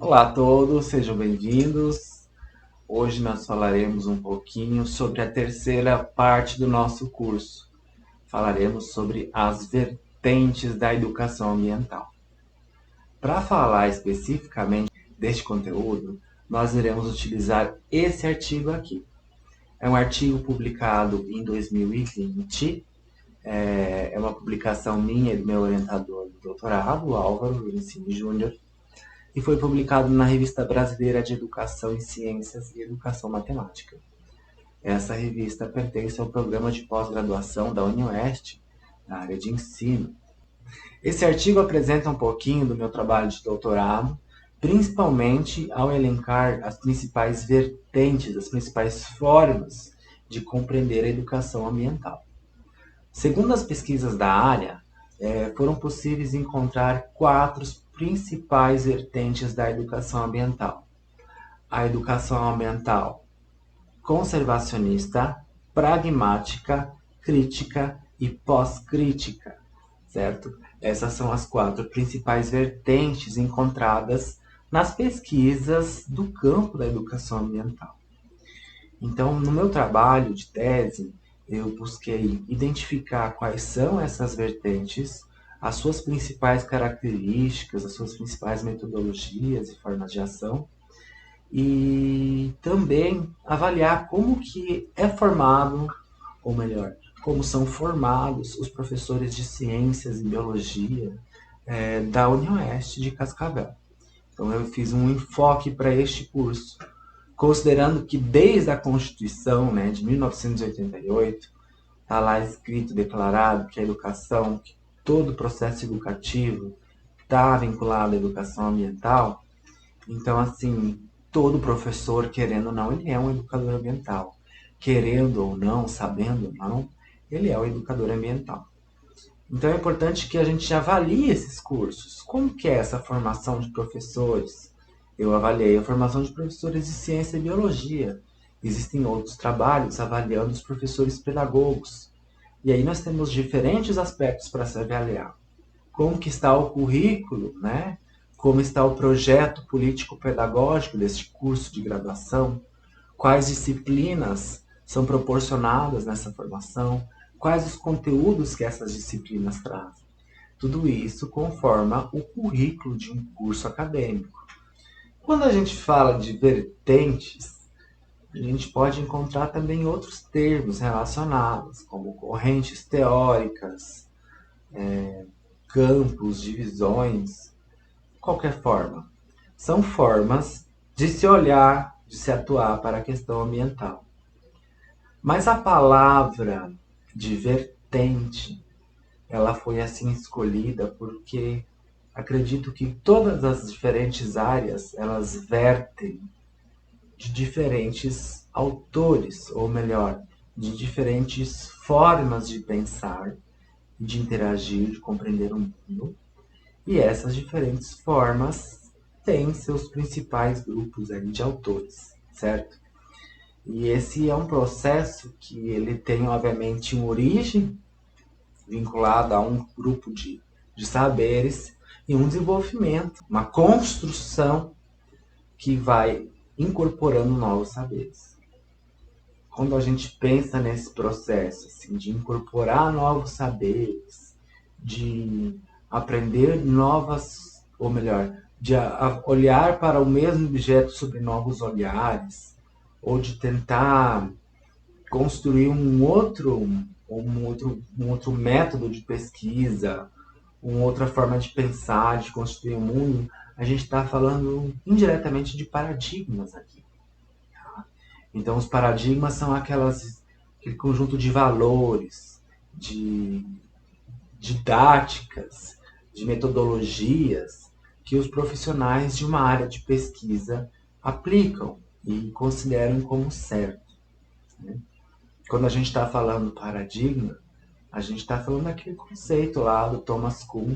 Olá a todos, sejam bem-vindos. Hoje nós falaremos um pouquinho sobre a terceira parte do nosso curso. Falaremos sobre as vertentes da educação ambiental. Para falar especificamente deste conteúdo, nós iremos utilizar esse artigo aqui. É um artigo publicado em 2020, é uma publicação minha e do meu orientador do doutorado, o Álvaro Lorenzini Júnior, e foi publicado na Revista Brasileira de Educação em Ciências e Educação Matemática. Essa revista pertence ao programa de pós-graduação da UniOeste, na área de ensino. Esse artigo apresenta um pouquinho do meu trabalho de doutorado, principalmente ao elencar as principais vertentes, as principais formas de compreender a educação ambiental. Segundo as pesquisas da área, foram possíveis encontrar quatro principais vertentes da educação ambiental: a educação ambiental conservacionista, pragmática, crítica e pós-crítica, certo? Essas são as quatro principais vertentes encontradas nas pesquisas do campo da educação ambiental. Então, no meu trabalho de tese, eu busquei identificar quais são essas vertentes, as suas principais características, as suas principais metodologias e formas de ação, e também avaliar como que é formado, ou melhor, como são formados os professores de ciências e biologia da UniOeste de Cascavel. Então eu fiz um enfoque para este curso, considerando que desde a Constituição, de 1988, está lá escrito, declarado que a educação, que todo o processo educativo está vinculado à educação ambiental. Então, assim, todo professor, querendo ou não, ele é um educador ambiental. Querendo ou não, sabendo ou não, ele é um educador ambiental. Então é importante que a gente avalie esses cursos. Como que é essa formação de professores? Eu avaliei a formação de professores de ciência e biologia. Existem outros trabalhos avaliando os professores pedagogos. E aí nós temos diferentes aspectos para se avaliar. Como que está o currículo, né? Como está o projeto político-pedagógico deste curso de graduação? Quais disciplinas são proporcionadas nessa formação? Quais os conteúdos que essas disciplinas trazem? Tudo isso conforma o currículo de um curso acadêmico. Quando a gente fala de vertentes, a gente pode encontrar também outros termos relacionados, como correntes teóricas, campos, divisões, de qualquer forma. São formas de se olhar, de se atuar para a questão ambiental. Mas a palavra de vertente, ela foi assim escolhida porque acredito que todas as diferentes áreas, elas vertem de diferentes autores, ou melhor, de diferentes formas de pensar, de interagir, de compreender o mundo. E essas diferentes formas têm seus principais grupos aí de autores, certo? E esse é um processo que ele tem, obviamente, uma origem vinculada a um grupo de saberes e um desenvolvimento, uma construção que vai incorporando novos saberes. Quando a gente pensa nesse processo assim, de incorporar novos saberes, de aprender novas, ou melhor, de olhar para o mesmo objeto sob novos olhares, ou de tentar construir um outro método de pesquisa, uma outra forma de pensar, de construir o mundo, a gente está falando indiretamente de paradigmas aqui. Então, os paradigmas são aquele conjunto de valores, de didáticas, de metodologias que os profissionais de uma área de pesquisa aplicam e consideram como certo, né? Quando a gente está falando paradigma, a gente está falando daquele conceito lá do Thomas Kuhn,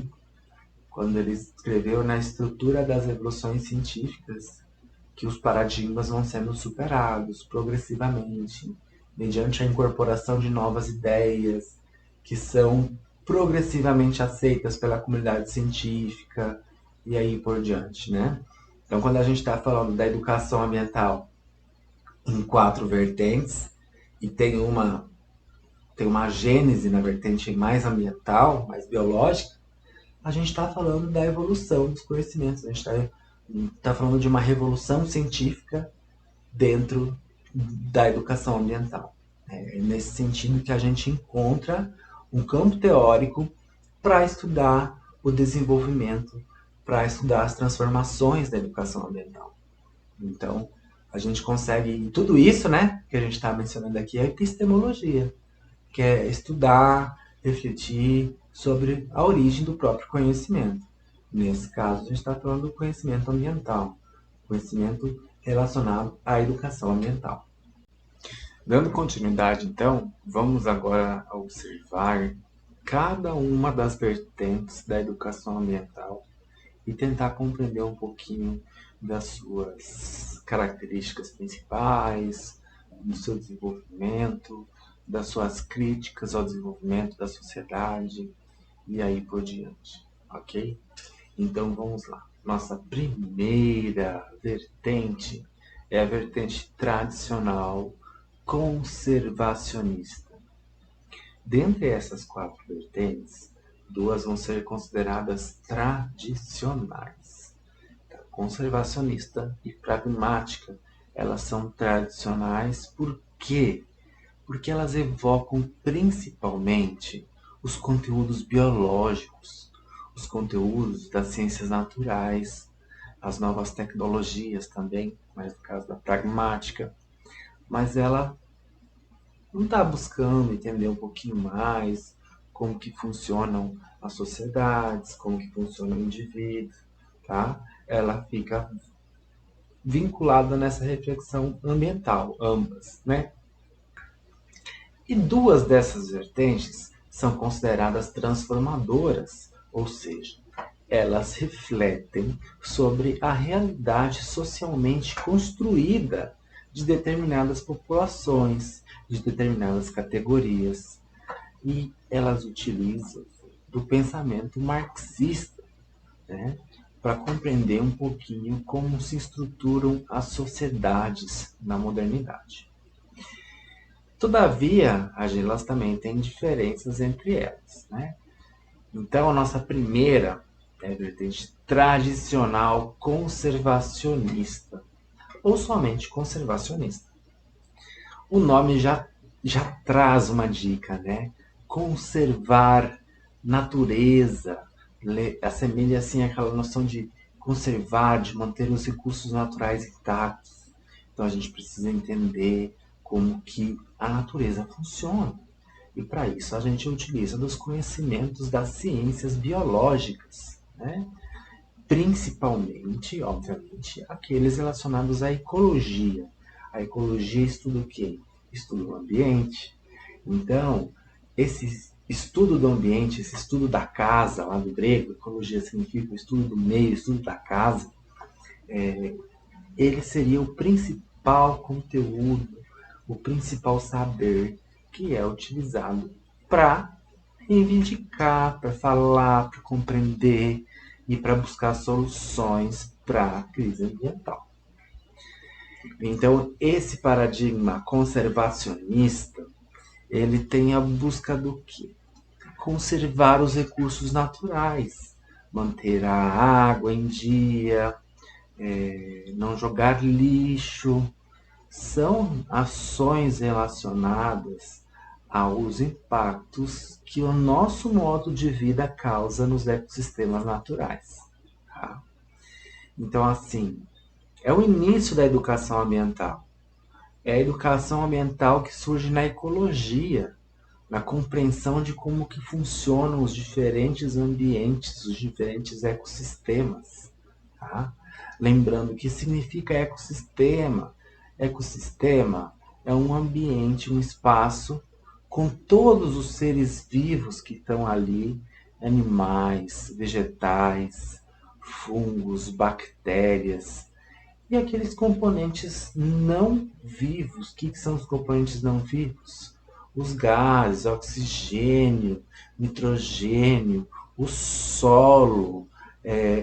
quando ele escreveu na Estrutura das Revoluções Científicas, que os paradigmas vão sendo superados progressivamente, mediante a incorporação de novas ideias, que são progressivamente aceitas pela comunidade científica, e aí por diante, né? Então, quando a gente está falando da educação ambiental em 4 vertentes, e tem uma gênese na vertente mais ambiental, mais biológica, a gente está falando da evolução dos conhecimentos, a gente está falando de uma revolução científica dentro da educação ambiental. É nesse sentido que a gente encontra um campo teórico para estudar o desenvolvimento, para estudar as transformações da educação ambiental. Então, a gente consegue. Tudo isso, né, que a gente está mencionando aqui é epistemologia, que é estudar, refletir sobre a origem do próprio conhecimento. Nesse caso, a gente está falando do conhecimento ambiental, conhecimento relacionado à educação ambiental. Dando continuidade, então, vamos agora observar cada uma das vertentes da educação ambiental e tentar compreender um pouquinho das suas características principais, do seu desenvolvimento, das suas críticas ao desenvolvimento da sociedade e aí por diante, ok? Então vamos lá. Nossa primeira vertente é a vertente tradicional conservacionista. Dentre essas 4 vertentes, 2 vão ser consideradas tradicionais. Conservacionista e pragmática, elas são tradicionais por quê? Porque elas evocam principalmente os conteúdos biológicos, os conteúdos das ciências naturais, as novas tecnologias também, mas no caso da pragmática, mas ela não está buscando entender um pouquinho mais como que funcionam as sociedades, como que funciona o indivíduo, tá? Ela fica vinculada nessa reflexão ambiental, ambas, né? E 2 dessas vertentes são consideradas transformadoras, ou seja, elas refletem sobre a realidade socialmente construída de determinadas populações, de determinadas categorias, e elas utilizam do pensamento marxista, né, para compreender um pouquinho como se estruturam as sociedades na modernidade. Todavia, elas também têm diferenças entre elas, né? Então, a nossa primeira é a vertente tradicional conservacionista, ou somente conservacionista. O nome já traz uma dica, né? Conservar natureza, assemelha assim aquela noção de conservar, de manter os recursos naturais intactos. Então a gente precisa entender como que a natureza funciona. E para isso a gente utiliza dos conhecimentos das ciências biológicas, né? Principalmente, obviamente, aqueles relacionados à ecologia. A ecologia estuda o quê? Estuda o ambiente. Então, esse estudo do ambiente, esse estudo da casa, lá do grego, ecologia significa o estudo do meio, o estudo da casa, ele seria o principal conteúdo, o principal saber que é utilizado para reivindicar, para falar, para compreender e para buscar soluções para a crise ambiental. Então, esse paradigma conservacionista, ele tem a busca do quê? Conservar os recursos naturais, manter a água em dia, não jogar lixo. São ações relacionadas aos impactos que o nosso modo de vida causa nos ecossistemas naturais. Tá? Então, assim, é o início da educação ambiental. É a educação ambiental que surge na ecologia, na compreensão de como que funcionam os diferentes ambientes, os diferentes ecossistemas. Tá? Lembrando que significa ecossistema. Ecossistema é um ambiente, um espaço com todos os seres vivos que estão ali, animais, vegetais, fungos, bactérias e aqueles componentes não vivos. O que são os componentes não vivos? Os gases, oxigênio, nitrogênio, o solo,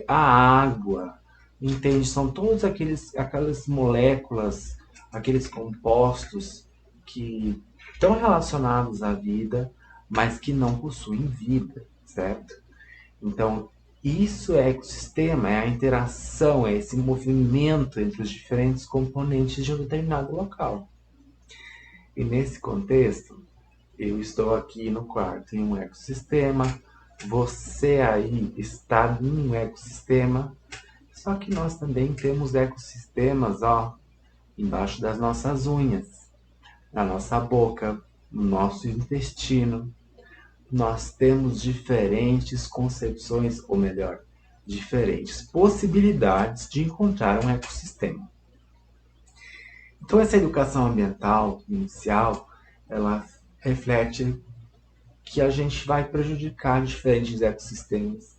a água, entende? São todos aquelas moléculas, aqueles compostos que estão relacionados à vida, mas que não possuem vida, certo? Então, isso é ecossistema, é a interação, é esse movimento entre os diferentes componentes de um determinado local. E nesse contexto, eu estou aqui no quarto em um ecossistema, você aí está em um ecossistema, só que nós também temos ecossistemas, ó, embaixo das nossas unhas, na nossa boca, no nosso intestino. Nós temos diferentes concepções, ou melhor, diferentes possibilidades de encontrar um ecossistema. Então essa educação ambiental inicial, ela reflete que a gente vai prejudicar diferentes ecossistemas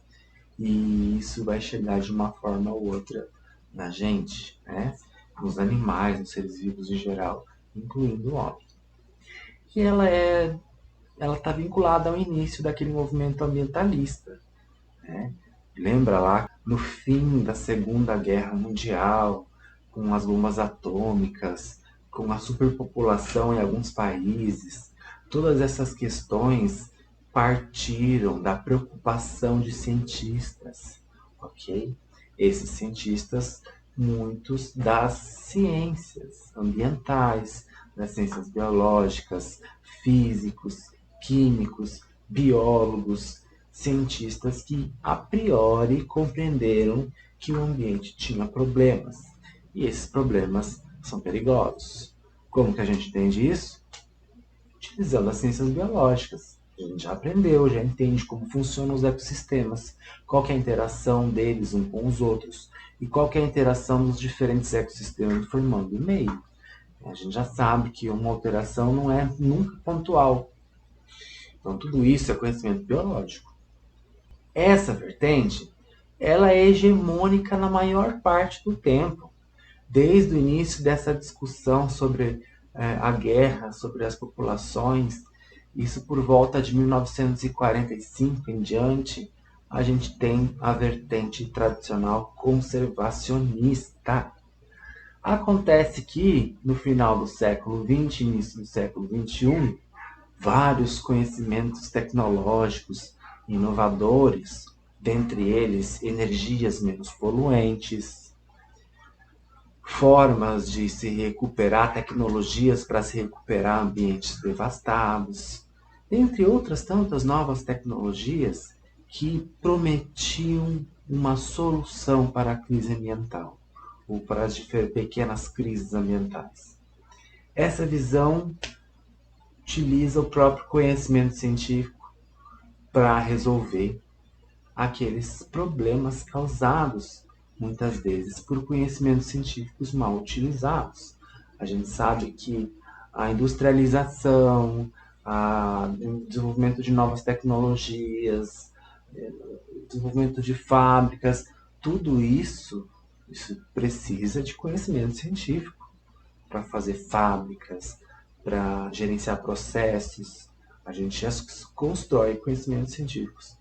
e isso vai chegar de uma forma ou outra na gente, né? Nos animais, nos seres vivos em geral, incluindo o homem. E ela está vinculada ao início daquele movimento ambientalista, né? Lembra lá no fim da Segunda Guerra Mundial, com as bombas atômicas, com a superpopulação em alguns países, todas essas questões partiram da preocupação de cientistas, ok? Esses cientistas, muitos das ciências ambientais, das ciências biológicas, físicos, químicos, biólogos, cientistas que a priori compreenderam que o ambiente tinha problemas e esses problemas são perigosos. Como que a gente entende isso? Utilizando as ciências biológicas. A gente já aprendeu, já entende como funcionam os ecossistemas, qual que é a interação deles uns com os outros e qual que é a interação dos diferentes ecossistemas formando o meio. A gente já sabe que uma alteração não é nunca pontual. Então tudo isso é conhecimento biológico. Essa vertente, ela é hegemônica na maior parte do tempo, desde o início dessa discussão sobre a guerra, sobre as populações, isso por volta de 1945 em diante, a gente tem a vertente tradicional conservacionista. Acontece que, no final do século XX, início do século XXI, vários conhecimentos tecnológicos inovadores, dentre eles energias menos poluentes, formas de se recuperar, tecnologias para se recuperar ambientes devastados, entre outras tantas novas tecnologias que prometiam uma solução para a crise ambiental ou para as pequenas crises ambientais. Essa visão utiliza o próprio conhecimento científico para resolver aqueles problemas causados muitas vezes por conhecimentos científicos mal utilizados. A gente sabe que a industrialização, o desenvolvimento de novas tecnologias, desenvolvimento de fábricas, tudo isso precisa de conhecimento científico para fazer fábricas, para gerenciar processos. A gente já constrói conhecimentos científicos.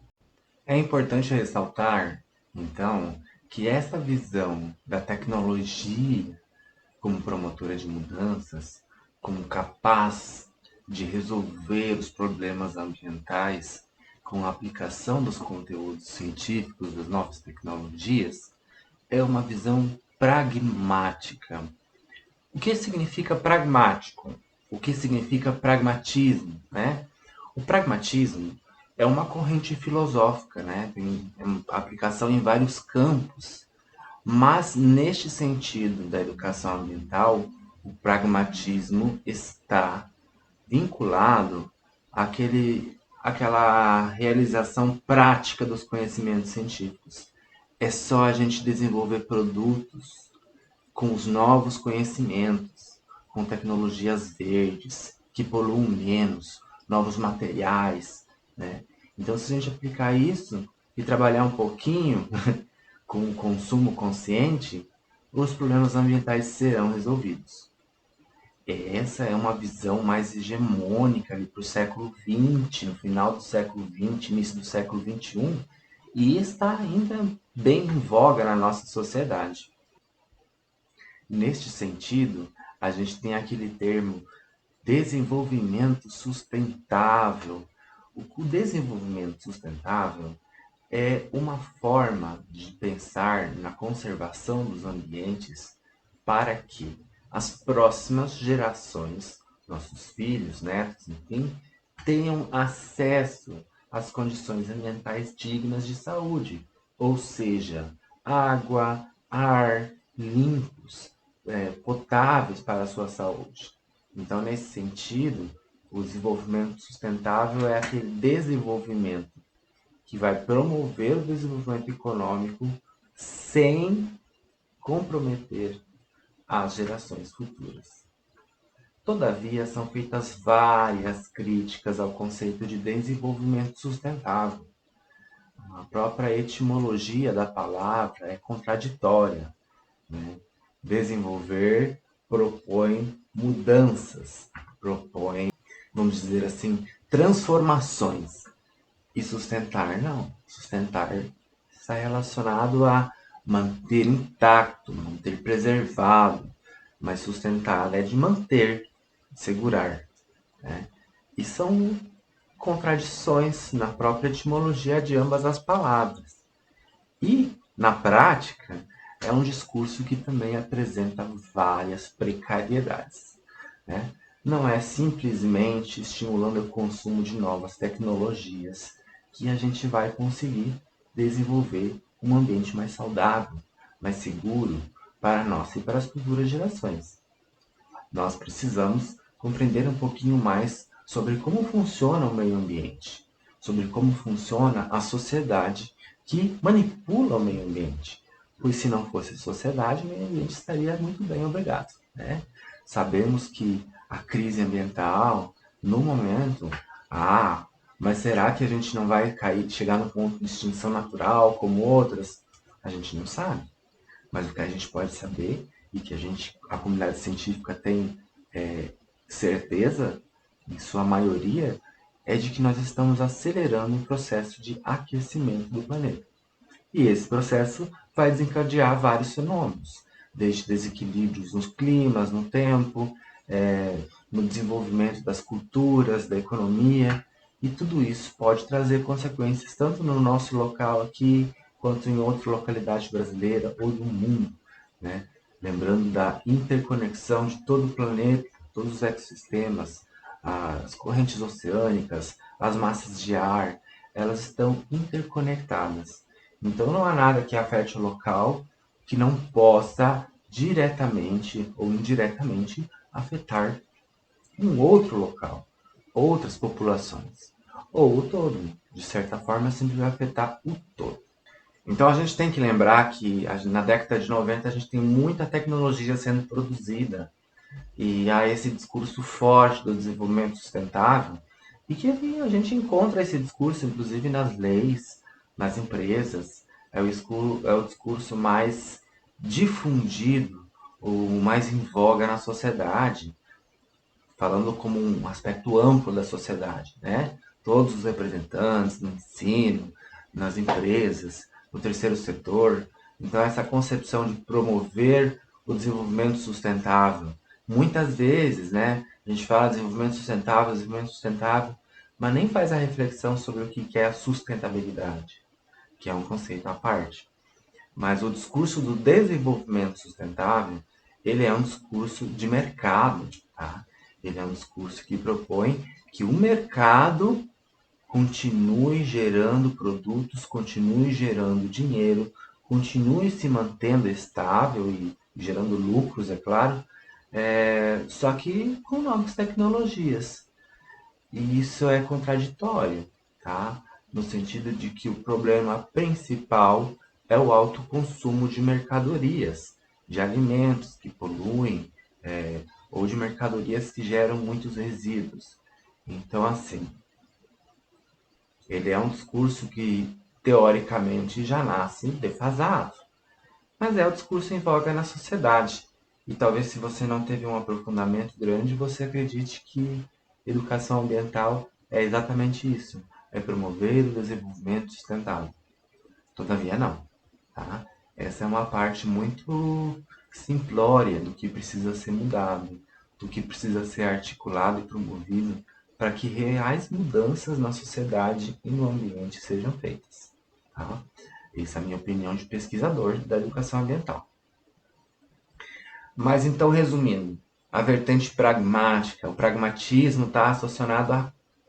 É importante ressaltar, então, que essa visão da tecnologia como promotora de mudanças, como capaz de resolver os problemas ambientais com a aplicação dos conteúdos científicos das novas tecnologias, é uma visão pragmática. O que significa pragmático? O que significa pragmatismo, né? O pragmatismo é uma corrente filosófica, né? Tem aplicação em vários campos, mas neste sentido da educação ambiental, o pragmatismo está vinculado àquela realização prática dos conhecimentos científicos. É só a gente desenvolver produtos com os novos conhecimentos, com tecnologias verdes, que poluam menos, novos materiais, né? Então, se a gente aplicar isso e trabalhar um pouquinho com o consumo consciente, os problemas ambientais serão resolvidos. Essa é uma visão mais hegemônica ali para o século XX, no final do século XX, início do século XXI. e está ainda bem em voga na nossa sociedade. Neste sentido, a gente tem aquele termo desenvolvimento sustentável. O desenvolvimento sustentável é uma forma de pensar na conservação dos ambientes para que as próximas gerações, nossos filhos, netos, enfim, tenham acesso às condições ambientais dignas de saúde, ou seja, água, ar limpos, potáveis para a sua saúde. Então, nesse sentido, o desenvolvimento sustentável é aquele desenvolvimento que vai promover o desenvolvimento econômico sem comprometer as gerações futuras. Todavia, são feitas várias críticas ao conceito de desenvolvimento sustentável. A própria etimologia da palavra é contraditória, né? Desenvolver propõe mudanças, propõe, vamos dizer assim, transformações. E sustentar, não. Sustentar está relacionado a manter intacto, manter preservado. Mas sustentar é de manter, de segurar. Né? E são contradições na própria etimologia de ambas as palavras. E, na prática, é um discurso que também apresenta várias precariedades. Né? Não é simplesmente estimulando o consumo de novas tecnologias que a gente vai conseguir desenvolver um ambiente mais saudável, mais seguro para nós e para as futuras gerações. Nós precisamos compreender um pouquinho mais sobre como funciona o meio ambiente, sobre como funciona a sociedade que manipula o meio ambiente. Pois se não fosse sociedade, o meio ambiente estaria muito bem obrigado. Né? Sabemos que a crise ambiental, no momento, mas será que a gente não vai chegar no ponto de extinção natural como outras? A gente não sabe. Mas o que a gente pode saber e que a comunidade científica tem certeza, em sua maioria, é de que nós estamos acelerando o processo de aquecimento do planeta. E esse processo vai desencadear vários fenômenos, desde desequilíbrios nos climas, no tempo, no desenvolvimento das culturas, da economia, e tudo isso pode trazer consequências tanto no nosso local aqui, quanto em outra localidade brasileira ou do mundo. Né? Lembrando da interconexão de todo o planeta, todos os ecossistemas, as correntes oceânicas, as massas de ar, elas estão interconectadas. Então não há nada que afete o local que não possa diretamente ou indiretamente afetar um outro local, outras populações, ou o todo. De certa forma, sempre vai afetar o todo. Então a gente tem que lembrar que na década de 90 a gente tem muita tecnologia sendo produzida e há esse discurso forte do desenvolvimento sustentável e que a gente encontra esse discurso inclusive nas leis, nas empresas. É o discurso mais difundido, o mais em voga na sociedade, falando como um aspecto amplo da sociedade, né? Todos os representantes no ensino, nas empresas, no terceiro setor. Então, essa concepção de promover o desenvolvimento sustentável. Muitas vezes, né, a gente fala desenvolvimento sustentável, mas nem faz a reflexão sobre o que é a sustentabilidade, que é um conceito à parte. Mas o discurso do desenvolvimento sustentável, ele é um discurso de mercado, tá? Ele é um discurso que propõe que o mercado continue gerando produtos, continue gerando dinheiro, continue se mantendo estável e gerando lucros, é claro, só que com novas tecnologias. E isso é contraditório, tá? No sentido de que o problema principal é o alto consumo de mercadorias, de alimentos que poluem, ou de mercadorias que geram muitos resíduos. Então, assim, ele é um discurso que, teoricamente, já nasce defasado, mas é o discurso em voga na sociedade. E talvez se você não teve um aprofundamento grande, você acredite que educação ambiental é exatamente isso, é promover o desenvolvimento sustentável. Todavia, não. Tá? Essa é uma parte muito simplória do que precisa ser mudado, do que precisa ser articulado e promovido para que reais mudanças na sociedade e no ambiente sejam feitas. Tá? Essa é a minha opinião de pesquisador da educação ambiental. Mas então, resumindo, a vertente pragmática, o pragmatismo está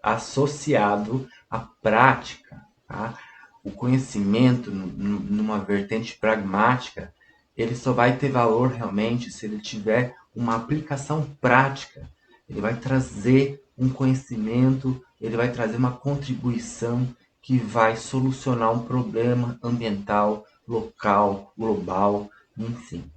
associado à prática. Tá? O conhecimento numa vertente pragmática, ele só vai ter valor realmente se ele tiver uma aplicação prática. Ele vai trazer um conhecimento, ele vai trazer uma contribuição que vai solucionar um problema ambiental, local, global, enfim.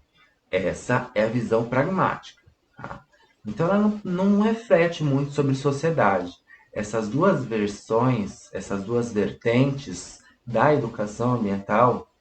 Essa é a visão pragmática. Tá? Então ela não reflete muito sobre sociedade. Essas duas versões, essas duas vertentes da educação ambiental,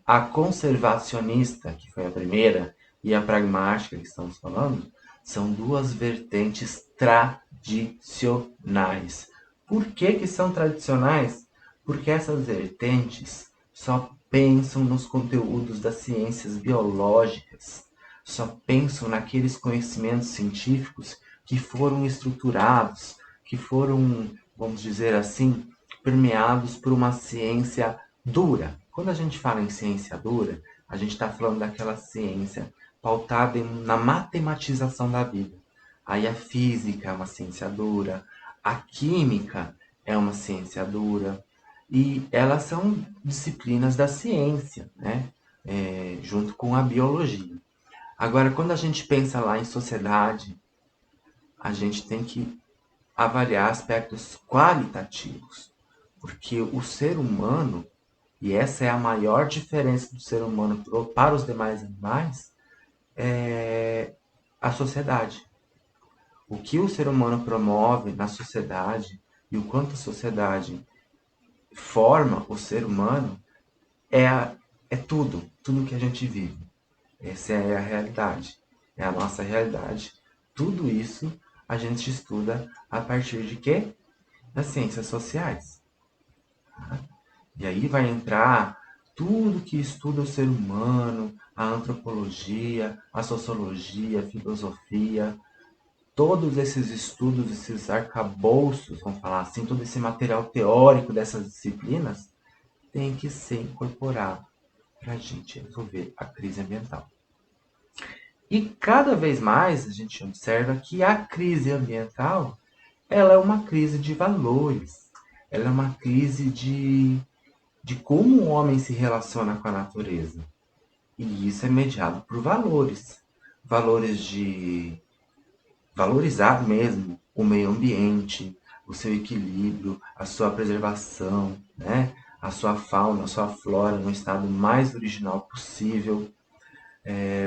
a conservacionista, que foi a primeira, e a pragmática, que estamos falando, são duas vertentes tradicionais. Por que, que são tradicionais? Porque essas vertentes só pensam nos conteúdos das ciências biológicas, só pensam naqueles conhecimentos científicos que foram estruturados, que foram, vamos dizer assim, permeados por uma ciência dura. Quando a gente fala em ciência dura, a gente está falando daquela ciência pautada na matematização da vida. Aí a física é uma ciência dura, a química é uma ciência dura, e elas são disciplinas da ciência, né? Junto com a biologia. Agora, quando a gente pensa lá em sociedade, a gente tem que avaliar aspectos qualitativos, porque o ser humano, e essa é a maior diferença do ser humano para os demais animais, é a sociedade. O que o ser humano promove na sociedade e o quanto a sociedade forma o ser humano é, é tudo que a gente vive. Essa é a realidade, é a nossa realidade. Tudo isso a gente estuda a partir de quê? Das ciências sociais. Tá? E aí vai entrar tudo que estuda o ser humano, a antropologia, a sociologia, a filosofia, todos esses estudos, esses arcabouços, vamos falar assim, todo esse material teórico dessas disciplinas tem que ser incorporado para a gente resolver a crise ambiental. E cada vez mais a gente observa que a crise ambiental ela é uma crise de valores, ela é uma crise de como o homem se relaciona com a natureza. E isso é mediado por valores. Valores de valorizar mesmo o meio ambiente, o seu equilíbrio, a sua preservação, né? A sua fauna, a sua flora no estado mais original possível.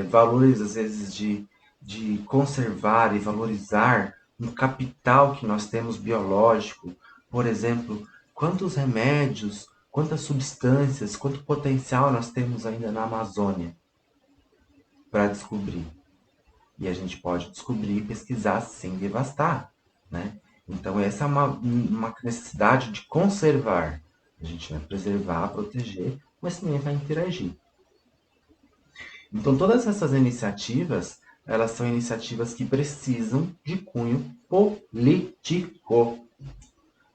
Valores, às vezes, de conservar e valorizar um capital que nós temos biológico. Por exemplo, quantos remédios, quantas substâncias, quanto potencial nós temos ainda na Amazônia para descobrir. E a gente pode descobrir e pesquisar sem devastar, né? Então essa é uma necessidade de conservar. A gente vai preservar, proteger, mas também vai interagir. Então todas essas iniciativas, elas são iniciativas que precisam de cunho político.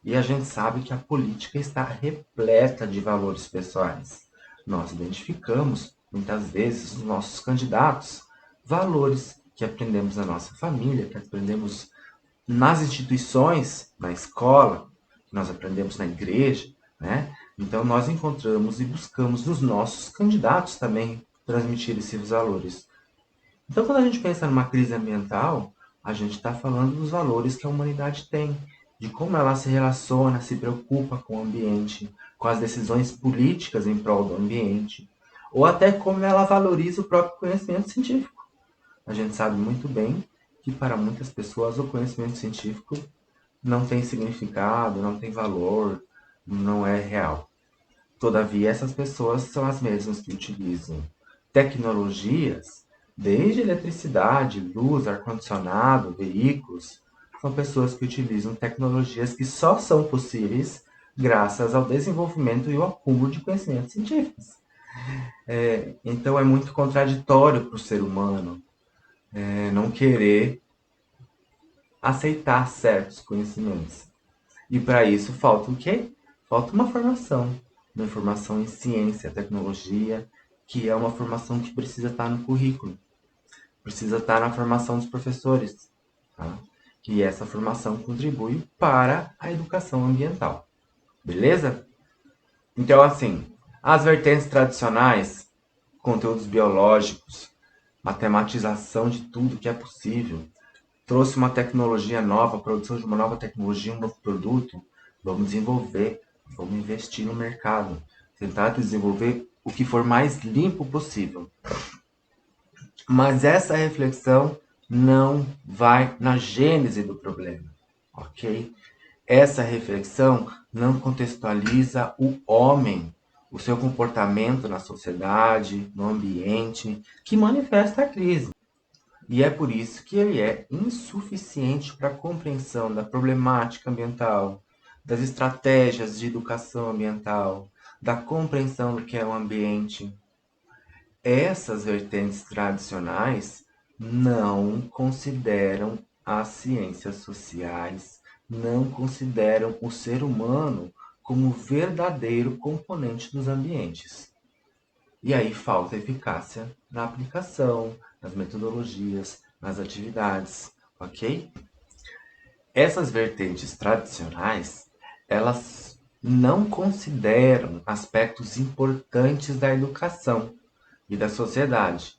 E a gente sabe que a política está repleta de valores pessoais. Nós identificamos, muitas vezes, nos nossos candidatos, valores que aprendemos na nossa família, que aprendemos nas instituições, na escola, que nós aprendemos na igreja, né? Então nós encontramos e buscamos nos nossos candidatos também transmitir esses valores. Então quando a gente pensa numa crise ambiental, a gente está falando dos valores que a humanidade tem, de como ela se relaciona, se preocupa com o ambiente, com as decisões políticas em prol do ambiente, ou até como ela valoriza o próprio conhecimento científico. A gente sabe muito bem que para muitas pessoas o conhecimento científico não tem significado, não tem valor, não é real. Todavia, essas pessoas são as mesmas que utilizam tecnologias, desde eletricidade, luz, ar-condicionado, veículos, são pessoas que utilizam tecnologias que só são possíveis graças ao desenvolvimento e ao acúmulo de conhecimentos científicos. Então é muito contraditório para o ser humano não querer aceitar certos conhecimentos. E para isso falta o quê? Falta uma formação em ciência, tecnologia, que é uma formação que precisa estar no currículo, precisa estar na formação dos professores, tá? Que essa formação contribui para a educação ambiental. Beleza? Então, assim, as vertentes tradicionais, conteúdos biológicos, matematização de tudo que é possível, trouxe uma tecnologia nova, a produção de uma nova tecnologia, um novo produto, vamos desenvolver, vamos investir no mercado, tentar desenvolver o que for mais limpo possível. Mas essa reflexão não vai na gênese do problema, ok? Essa reflexão não contextualiza o homem, o seu comportamento na sociedade, no ambiente, que manifesta a crise. E é por isso que ele é insuficiente para a compreensão da problemática ambiental, das estratégias de educação ambiental, da compreensão do que é o ambiente. Essas vertentes tradicionais não consideram as ciências sociais, não consideram o ser humano como verdadeiro componente dos ambientes. E aí falta eficácia na aplicação, nas metodologias, nas atividades, ok? Essas vertentes tradicionais, elas não consideram aspectos importantes da educação e da sociedade.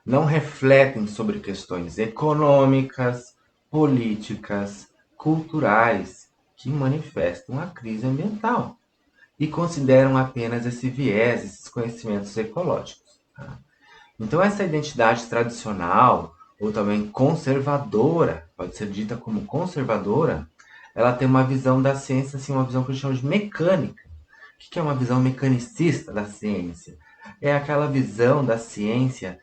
Não refletem sobre questões econômicas, políticas, culturais que manifestam a crise ambiental e consideram apenas esse viés, esses conhecimentos ecológicos. Tá? Então, essa identidade tradicional, ou também conservadora, pode ser dita como conservadora, ela tem uma visão da ciência, assim, uma visão que a gente chama de mecânica. O que é uma visão mecanicista da ciência? É aquela visão da ciência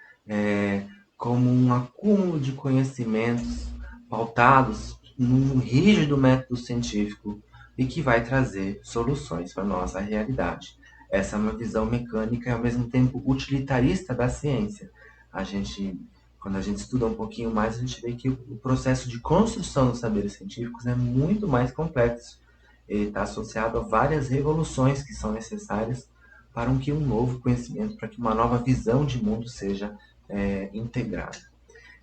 como um acúmulo de conhecimentos pautados num rígido método científico e que vai trazer soluções para a nossa realidade. Essa é uma visão mecânica e ao mesmo tempo utilitarista da ciência. Quando a gente estuda um pouquinho mais, a gente vê que o processo de construção dos saberes científicos é muito mais complexo. Ele está associado a várias revoluções que são necessárias para que um novo conhecimento, para que uma nova visão de mundo seja integrada.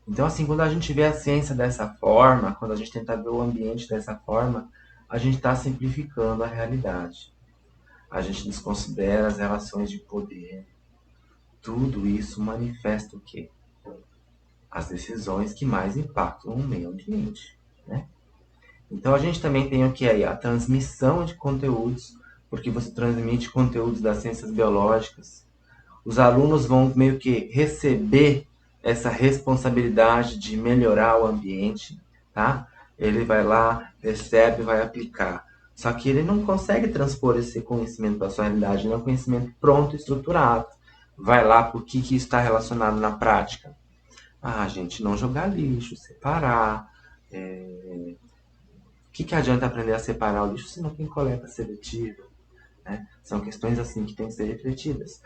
Então, assim, quando a gente vê a ciência dessa forma, quando a gente tenta ver o ambiente dessa forma, a gente está simplificando a realidade. A gente desconsidera as relações de poder. Tudo isso manifesta o quê? As decisões que mais impactam o meio ambiente, né? Então a gente também tem o que aí? A transmissão de conteúdos, porque você transmite conteúdos das ciências biológicas. Os alunos vão meio que receber essa responsabilidade de melhorar o ambiente, tá? Ele vai lá, recebe, vai aplicar. Só que ele não consegue transpor esse conhecimento para a sua realidade, não é um conhecimento pronto, estruturado. Vai lá, por que isso está relacionado na prática? Ah, gente, não jogar lixo, separar. O que adianta aprender a separar o lixo se não tem coleta seletiva? Né? São questões assim que têm que ser refletidas.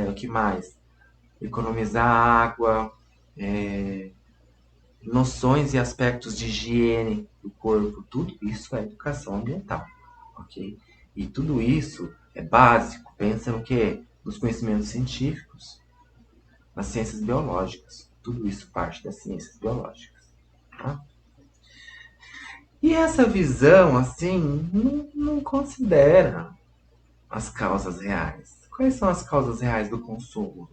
O que mais? Economizar água, noções e aspectos de higiene do corpo, tudo isso é educação ambiental, ok? E tudo isso é básico, pensa no quê? Nos conhecimentos científicos, nas ciências biológicas, tudo isso parte das ciências biológicas, tá? E essa visão, assim, não considera as causas reais. Quais são as causas reais do consumo?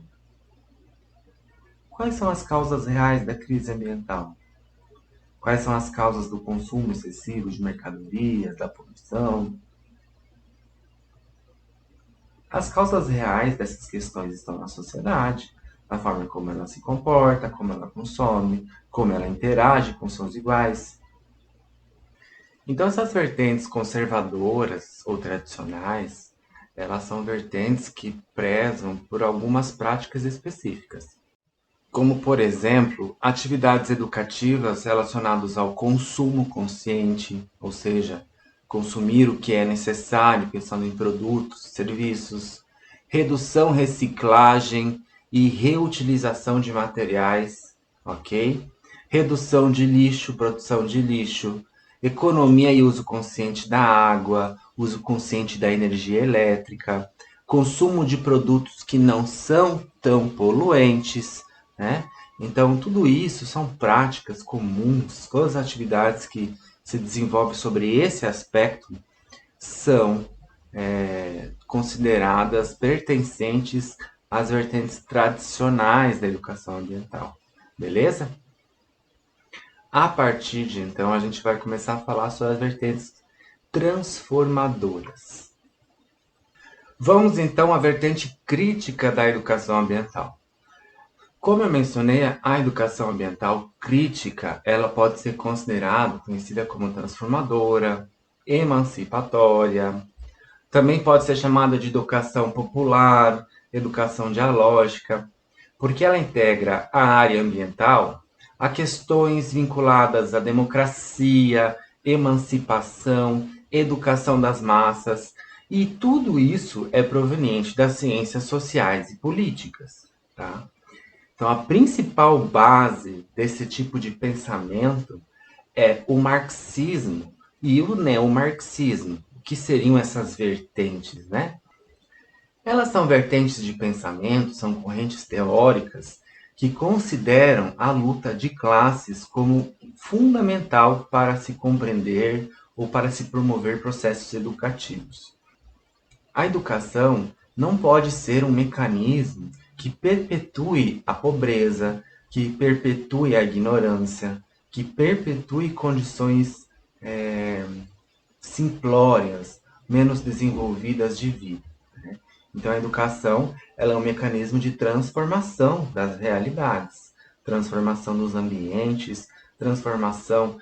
Quais são as causas reais da crise ambiental? Quais são as causas do consumo excessivo de mercadorias, da poluição? As causas reais dessas questões estão na sociedade, na forma como ela se comporta, como ela consome, como ela interage com seus iguais. Então, essas vertentes conservadoras ou tradicionais, elas são vertentes que prezam por algumas práticas específicas, como, por exemplo, atividades educativas relacionadas ao consumo consciente, ou seja, consumir o que é necessário, pensando em produtos, serviços, redução, reciclagem e reutilização de materiais, ok? Redução de lixo, produção de lixo, economia e uso consciente da água, uso consciente da energia elétrica, consumo de produtos que não são tão poluentes, né? Então, tudo isso são práticas comuns, todas as atividades que se desenvolvem sobre esse aspecto são consideradas pertencentes às vertentes tradicionais da educação ambiental. Beleza? A partir de então, a gente vai começar a falar sobre as vertentes transformadoras. Vamos então à vertente crítica da educação ambiental. Como eu mencionei, a educação ambiental crítica, ela pode ser considerada, conhecida como transformadora, emancipatória, também pode ser chamada de educação popular, educação dialógica, porque ela integra a área ambiental a questões vinculadas à democracia, emancipação, educação das massas, e tudo isso é proveniente das ciências sociais e políticas, tá? Então, a principal base desse tipo de pensamento é o marxismo e o neomarxismo. O que seriam essas vertentes, né? Elas são vertentes de pensamento, são correntes teóricas que consideram a luta de classes como fundamental para se compreender ou para se promover processos educativos. A educação não pode ser um mecanismo que perpetue a pobreza, que perpetue a ignorância, que perpetue condições simplórias, menos desenvolvidas de vida. Né? Então, a educação ela é um mecanismo de transformação das realidades, transformação dos ambientes, transformação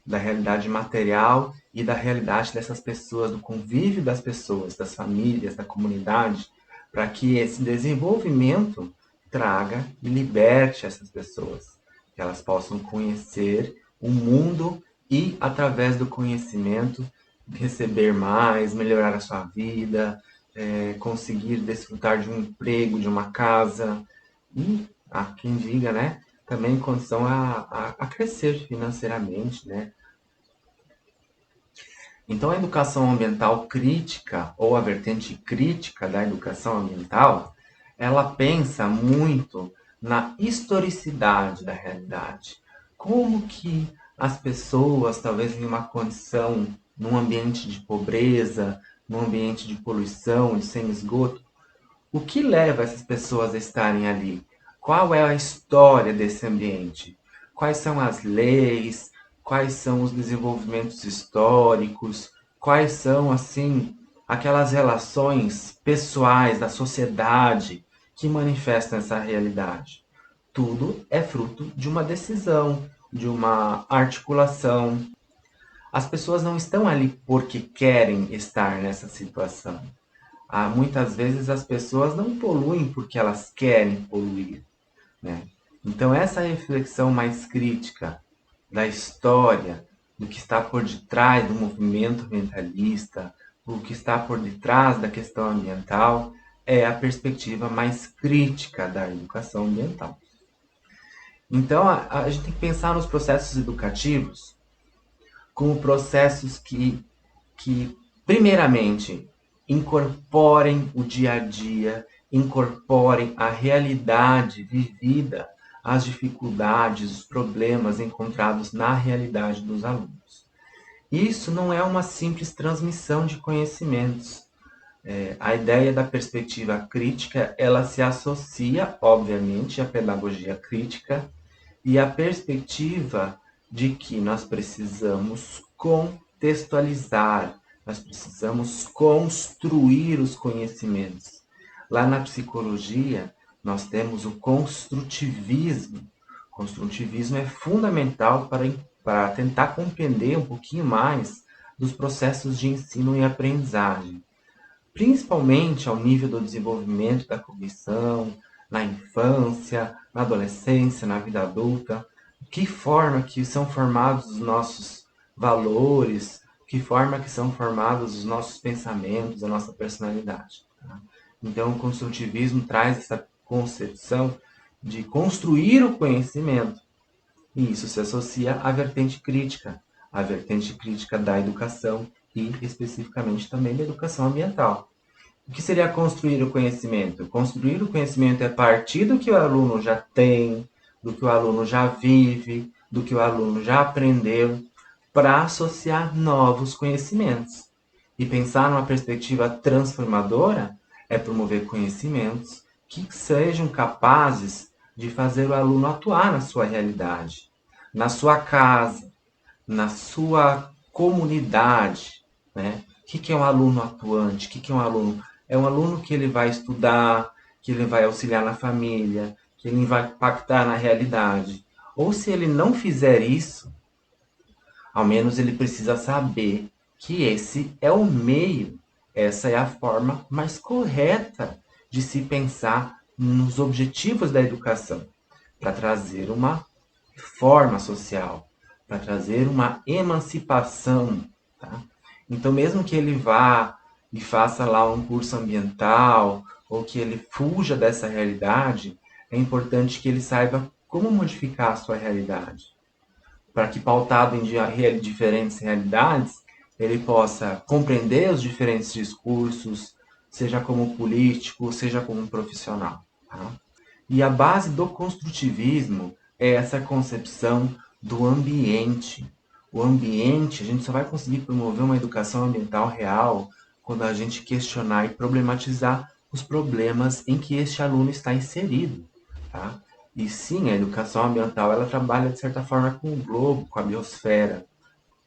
da realidade material e da realidade dessas pessoas, do convívio das pessoas, das famílias, da comunidade, para que esse desenvolvimento traga e liberte essas pessoas, que elas possam conhecer o mundo e, através do conhecimento, receber mais, melhorar a sua vida, conseguir desfrutar de um emprego, de uma casa e, há quem diga, né, também condição a crescer financeiramente, né? Então, a educação ambiental crítica, ou a vertente crítica da educação ambiental, ela pensa muito na historicidade da realidade. Como que as pessoas, talvez em uma condição, num ambiente de pobreza, num ambiente de poluição, de sem esgoto, o que leva essas pessoas a estarem ali? Qual é a história desse ambiente? Quais são as leis? Quais são os desenvolvimentos históricos? Quais são, assim, aquelas relações pessoais da sociedade que manifestam essa realidade? Tudo é fruto de uma decisão, de uma articulação. As pessoas não estão ali porque querem estar nessa situação. Muitas vezes as pessoas não poluem porque elas querem poluir, né? Então essa reflexão mais crítica da história, do que está por detrás do movimento ambientalista, o que está por detrás da questão ambiental, é a perspectiva mais crítica da educação ambiental. Então a gente tem que pensar nos processos educativos como processos que primeiramente, incorporem o dia a dia, incorporem a realidade vivida, as dificuldades, os problemas encontrados na realidade dos alunos. Isso não é uma simples transmissão de conhecimentos. A ideia da perspectiva crítica, ela se associa, obviamente, à pedagogia crítica e à perspectiva de que nós precisamos contextualizar, nós precisamos construir os conhecimentos. Lá na psicologia, nós temos o construtivismo. O construtivismo é fundamental para tentar compreender um pouquinho mais dos processos de ensino e aprendizagem, principalmente ao nível do desenvolvimento da cognição, na infância, na adolescência, na vida adulta, que forma que são formados os nossos valores, que forma que são formados os nossos pensamentos, a nossa personalidade. Tá? Então, o construtivismo traz essa concepção de construir o conhecimento, e isso se associa à vertente crítica, a vertente crítica da educação e, especificamente, também da educação ambiental. O que seria construir o conhecimento? Construir o conhecimento é partir do que o aluno já tem, do que o aluno já vive, do que o aluno já aprendeu, para associar novos conhecimentos. E pensar numa perspectiva transformadora é promover conhecimentos que sejam capazes de fazer o aluno atuar na sua realidade, na sua casa, na sua comunidade, né? O que é um aluno atuante? O que é um aluno? É um aluno que ele vai estudar, que ele vai auxiliar na família, que ele vai impactar na realidade. Ou se ele não fizer isso, ao menos ele precisa saber que esse é o meio, essa é a forma mais correta de se pensar nos objetivos da educação, para trazer uma reforma social, para trazer uma emancipação. Tá? Então, mesmo que ele vá e faça lá um curso ambiental, ou que ele fuja dessa realidade, é importante que ele saiba como modificar a sua realidade, para que, pautado em diferentes realidades, ele possa compreender os diferentes discursos, seja como político, seja como profissional. Tá? E a base do construtivismo é essa concepção do ambiente. O ambiente, a gente só vai conseguir promover uma educação ambiental real quando a gente questionar e problematizar os problemas em que este aluno está inserido. Tá? E sim, a educação ambiental ela trabalha de certa forma com o globo, com a biosfera.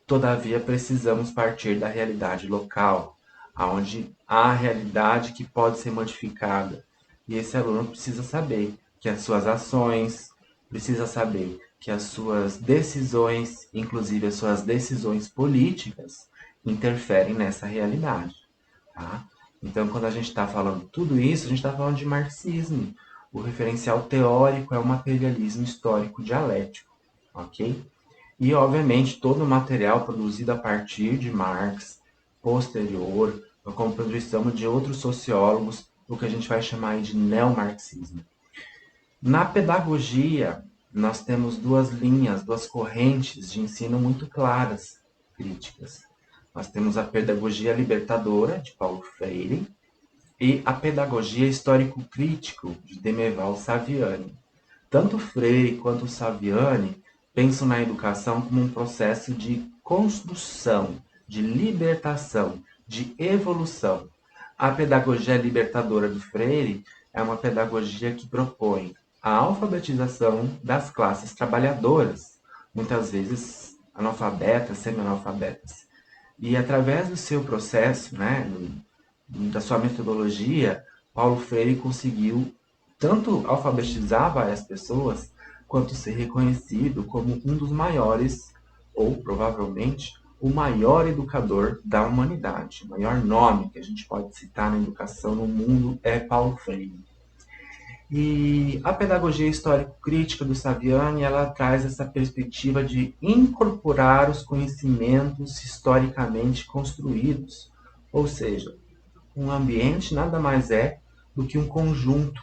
Todavia, precisamos partir da realidade local, onde há a realidade que pode ser modificada. E esse aluno precisa saber que as suas ações, precisa saber que as suas decisões, inclusive as suas decisões políticas, interferem nessa realidade. Tá? Então, quando a gente está falando tudo isso, a gente está falando de marxismo. O referencial teórico é o materialismo histórico dialético, ok? E, obviamente, todo o material produzido a partir de Marx, posterior, a contribuição de outros sociólogos, o que a gente vai chamar de neomarxismo. Na pedagogia, nós temos duas linhas, duas correntes de ensino muito claras, críticas. Nós temos a pedagogia libertadora, de Paulo Freire, e a pedagogia histórico-crítico, de Demerval Saviani. Tanto Freire quanto Saviani pensam na educação como um processo de construção, de libertação, de evolução. A pedagogia libertadora do Freire é uma pedagogia que propõe a alfabetização das classes trabalhadoras, muitas vezes analfabetas, semi-analfabetas. E através do seu processo, né, da sua metodologia, Paulo Freire conseguiu tanto alfabetizar várias pessoas, quanto ser reconhecido como um dos maiores, ou provavelmente o maior educador da humanidade. O maior nome que a gente pode citar na educação no mundo é Paulo Freire. E a pedagogia histórico-crítica do Saviani, ela traz essa perspectiva de incorporar os conhecimentos historicamente construídos. Ou seja, um ambiente nada mais é do que um conjunto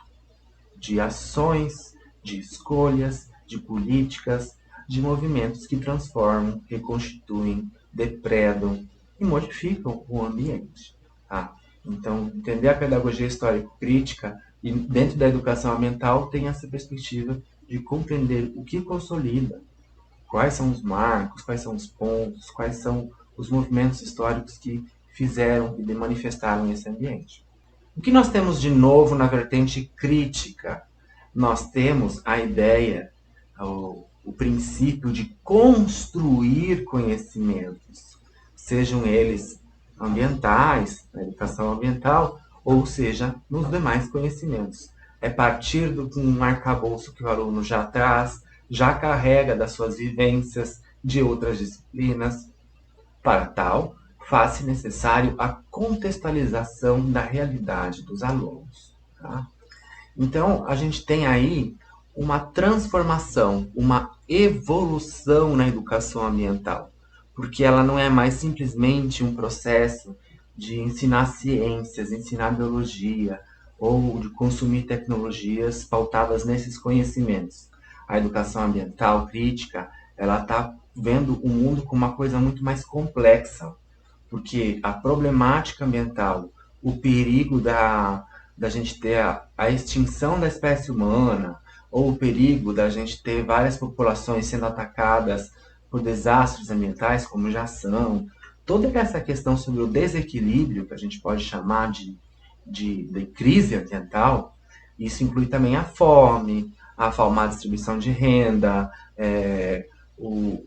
de ações, de escolhas, de políticas, de movimentos que transformam, reconstituem, depredam e modificam o ambiente. Tá? Então, entender a pedagogia histórico-crítica e dentro da educação ambiental tem essa perspectiva de compreender o que consolida, quais são os marcos, quais são os pontos, quais são os movimentos históricos que fizeram e manifestaram esse ambiente. O que nós temos de novo na vertente crítica? Nós temos a ideia, o princípio de construir conhecimentos, sejam eles ambientais, na educação ambiental, ou seja, nos demais conhecimentos. É partir de um arcabouço que o aluno já traz, já carrega das suas vivências de outras disciplinas. Para tal, faz-se necessário a contextualização da realidade dos alunos. Tá? Então, a gente tem aí uma transformação, uma evolução na educação ambiental. porque ela não é mais simplesmente um processo de ensinar ciências, ensinar biologia ou de consumir tecnologias pautadas nesses conhecimentos. A educação ambiental crítica, ela está vendo o mundo como uma coisa muito mais complexa, porque a problemática ambiental, o perigo da gente ter a extinção da espécie humana, ou o perigo da gente ter várias populações sendo atacadas por desastres ambientais, como já são, toda essa questão sobre o desequilíbrio, que a gente pode chamar de crise ambiental, isso inclui também a má distribuição de renda,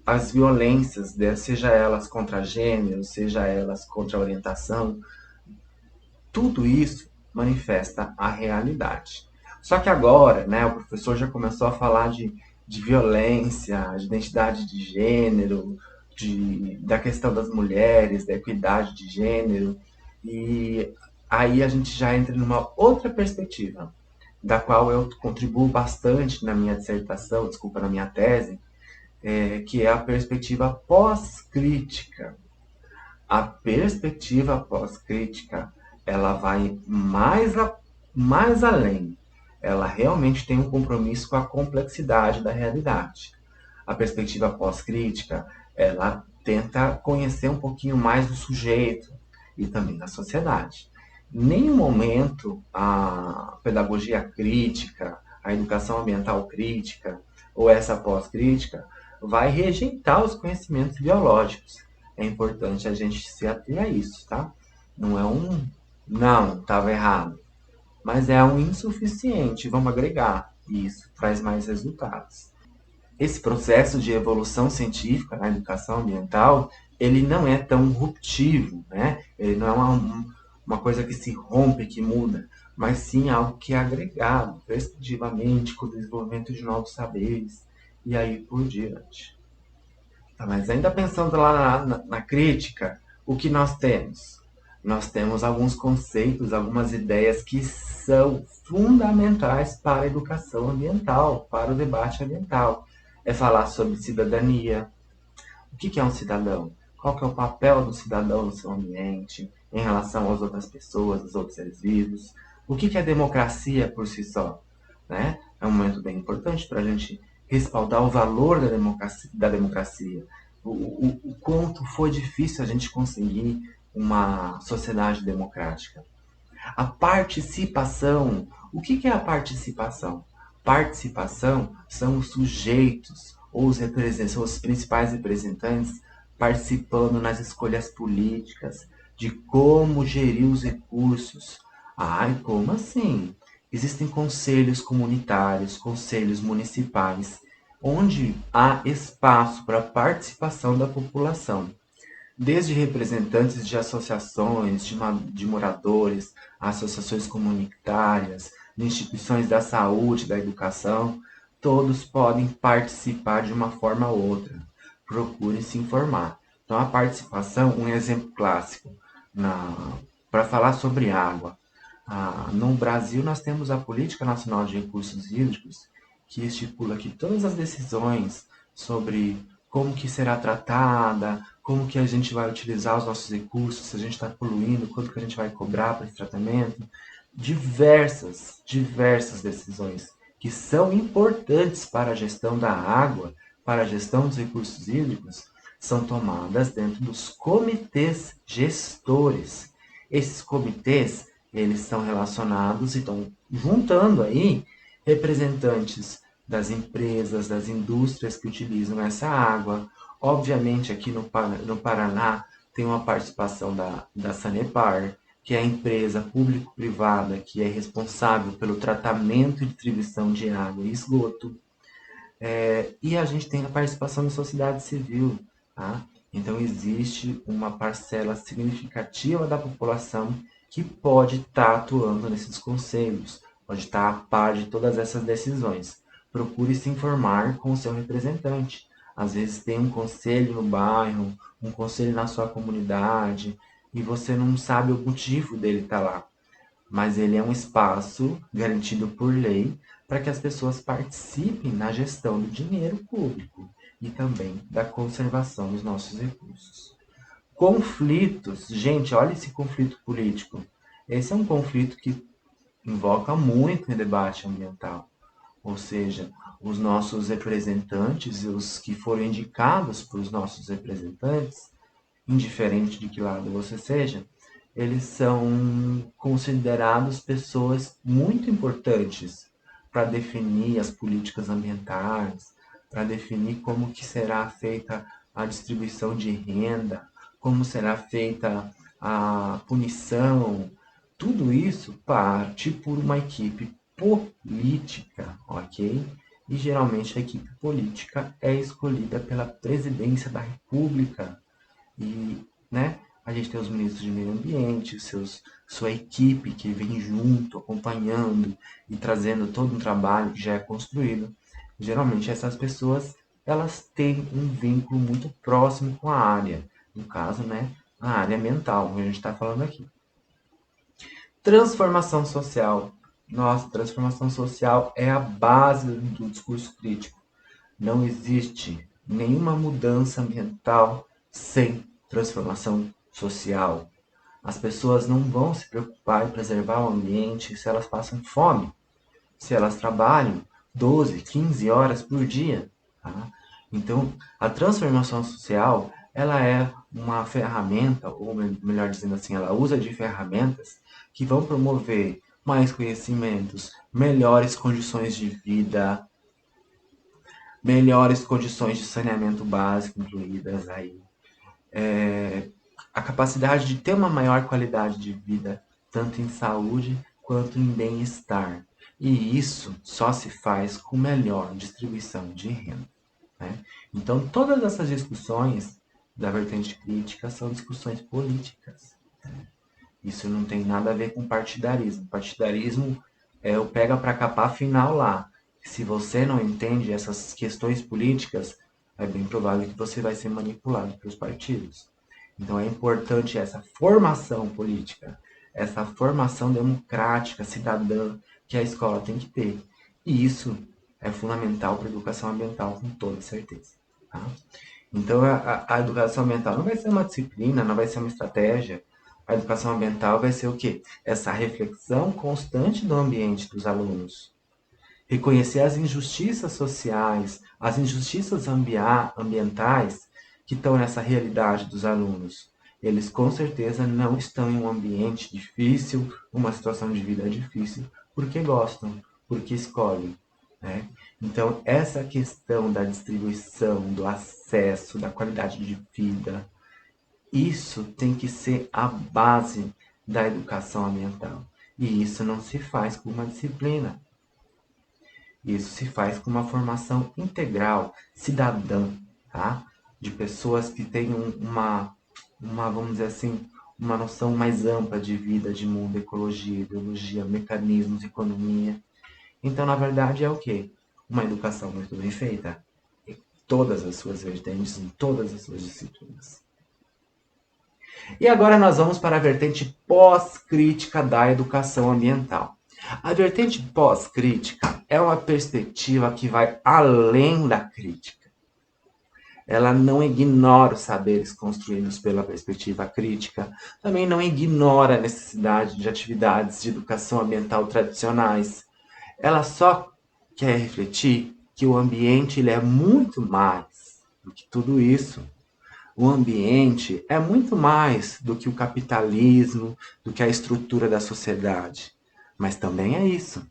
as violências, seja elas contra gênero, seja elas contra a orientação, tudo isso manifesta a realidade. Só que agora, né, o professor já começou a falar de violência, de identidade de gênero, da questão das mulheres, da equidade de gênero, e aí a gente já entra numa outra perspectiva, da qual eu contribuo bastante na minha dissertação, desculpa, na minha tese, que é a perspectiva pós-crítica. A perspectiva pós-crítica, ela vai mais além. Ela realmente tem um compromisso com a complexidade da realidade. A perspectiva pós-crítica, ela tenta conhecer um pouquinho mais do sujeito e também da sociedade. Em nenhum momento a pedagogia crítica, a educação ambiental crítica ou essa pós-crítica vai rejeitar os conhecimentos biológicos. É importante a gente se ater a isso, tá? Não é um não, estava errado, mas é um insuficiente, vamos agregar, e isso traz mais resultados. Esse processo de evolução científica na educação ambiental, ele não é tão ruptivo, né? Ele não é uma coisa que se rompe, que muda, mas sim algo que é agregado respectivamente com o desenvolvimento de novos saberes e aí por diante. Tá, mas ainda pensando lá na crítica, o que nós temos? Nós temos alguns conceitos, algumas ideias que são fundamentais para a educação ambiental, para o debate ambiental. É falar sobre cidadania. O que é um cidadão? Qual que é o papel do cidadão no seu ambiente, em relação às outras pessoas, aos outros seres vivos? O que é democracia por si só? Né? É um momento bem importante para a gente respaldar o valor da democracia. O quanto foi difícil a gente conseguir uma sociedade democrática. A participação. O que é a participação? Participação são os sujeitos ou são os principais representantes participando nas escolhas políticas, de como gerir os recursos. Ai, como assim? Existem conselhos comunitários, conselhos municipais, onde há espaço para a participação da população, desde representantes de associações, de moradores, associações comunitárias, de instituições da saúde, da educação, todos podem participar de uma forma ou outra. Procure se informar. Então, a participação, um exemplo clássico, para falar sobre água. No Brasil, nós temos a Política Nacional de Recursos Hídricos, que estipula que todas as decisões sobre como que será tratada, como que a gente vai utilizar os nossos recursos, se a gente está poluindo, quanto que a gente vai cobrar para esse tratamento, diversas decisões que são importantes para a gestão da água, para a gestão dos recursos hídricos, são tomadas dentro dos comitês gestores. Esses comitês, eles são relacionados e estão juntando aí representantes das empresas, das indústrias que utilizam essa água. Obviamente, aqui no Paraná tem uma participação da Sanepar, que é a empresa público-privada que é responsável pelo tratamento e distribuição de água e esgoto. E a gente tem a participação da sociedade civil. Tá? Então, existe uma parcela significativa da população que pode estar atuando nesses conselhos, pode estar a par de todas essas decisões. Procure se informar com o seu representante. Às vezes tem um conselho no bairro, um conselho na sua comunidade, e você não sabe o motivo dele estar lá. Mas ele é um espaço garantido por lei para que as pessoas participem na gestão do dinheiro público. e também da conservação dos nossos recursos. Conflitos, gente, olha esse conflito político. Esse é um conflito que invoca muito em debate ambiental, ou seja, os nossos representantes e os que foram indicados por os nossos representantes, indiferente de que lado você seja, eles são considerados pessoas muito importantes para definir as políticas ambientais, para definir como que será feita a distribuição de renda, como será feita a punição. Tudo isso parte por uma equipe política, ok? E geralmente a equipe política é escolhida pela presidência da República. E, né, a gente tem os ministros de meio ambiente, sua equipe que vem junto, acompanhando e trazendo todo um trabalho que já é construído. Geralmente essas pessoas, elas têm um vínculo muito próximo com a área. No caso, né, a área ambiental, que a gente está falando aqui. Transformação social. Nossa, transformação social é a base do discurso crítico. Não existe nenhuma mudança ambiental sem transformação social. As pessoas não vão se preocupar em preservar o ambiente se elas passam fome, se elas trabalham 12, 15 horas por dia. Tá? Então, a transformação social, ela é uma ferramenta, ou melhor dizendo assim, ela usa de ferramentas que vão promover mais conhecimentos, melhores condições de vida, melhores condições de saneamento básico incluídas aí, a capacidade de ter uma maior qualidade de vida, tanto em saúde quanto em bem-estar. E isso só se faz com melhor distribuição de renda. Né? Então, todas essas discussões da vertente crítica são discussões políticas. Isso não tem nada a ver com partidarismo. Partidarismo é o pega para capar final lá. Se você não entende essas questões políticas, é bem provável que você vai ser manipulado pelos partidos. Então é importante essa formação política, essa formação democrática, cidadã, que a escola tem que ter. E isso é fundamental para a educação ambiental, com toda certeza. Tá? Então a educação ambiental não vai ser uma disciplina, não vai ser uma estratégia. A educação ambiental vai ser o quê? Essa reflexão constante do ambiente dos alunos. Reconhecer as injustiças sociais, as injustiças ambientais que estão nessa realidade dos alunos. Eles com certeza não estão em um ambiente difícil, uma situação de vida difícil, porque gostam, porque escolhem. Né? Então, essa questão da distribuição, do acesso, da qualidade de vida, isso tem que ser a base da educação ambiental. E isso não se faz com uma disciplina. Isso se faz com uma formação integral, cidadã, tá? De pessoas que têm vamos dizer assim, uma noção mais ampla de vida, de mundo, ecologia, ideologia, mecanismos, economia. Então, na verdade, é o quê? Uma educação muito bem feita em todas as suas vertentes, em todas as suas disciplinas. E agora nós vamos para a vertente pós-crítica da educação ambiental. A vertente pós-crítica é uma perspectiva que vai além da crítica. Ela não ignora os saberes construídos pela perspectiva crítica, também não ignora a necessidade de atividades de educação ambiental tradicionais. Ela só quer refletir que o ambiente ele é muito mais do que tudo isso. O ambiente é muito mais do que o capitalismo, do que a estrutura da sociedade. Mas também é isso.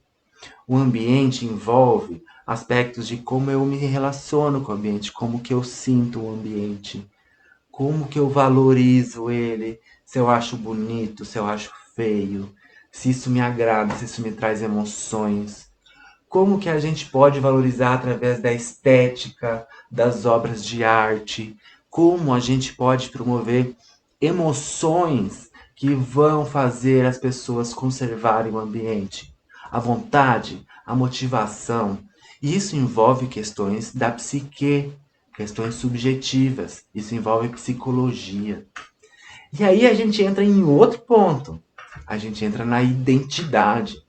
O ambiente envolve aspectos de como eu me relaciono com o ambiente, como que eu sinto o ambiente, como que eu valorizo ele, se eu acho bonito, se eu acho feio, se isso me agrada, se isso me traz emoções. Como que a gente pode valorizar através da estética, das obras de arte, como a gente pode promover emoções que vão fazer as pessoas conservarem o ambiente. A vontade, a motivação. E isso envolve questões da psique, questões subjetivas. Isso envolve psicologia. E aí a gente entra em outro ponto. A gente entra na identidade.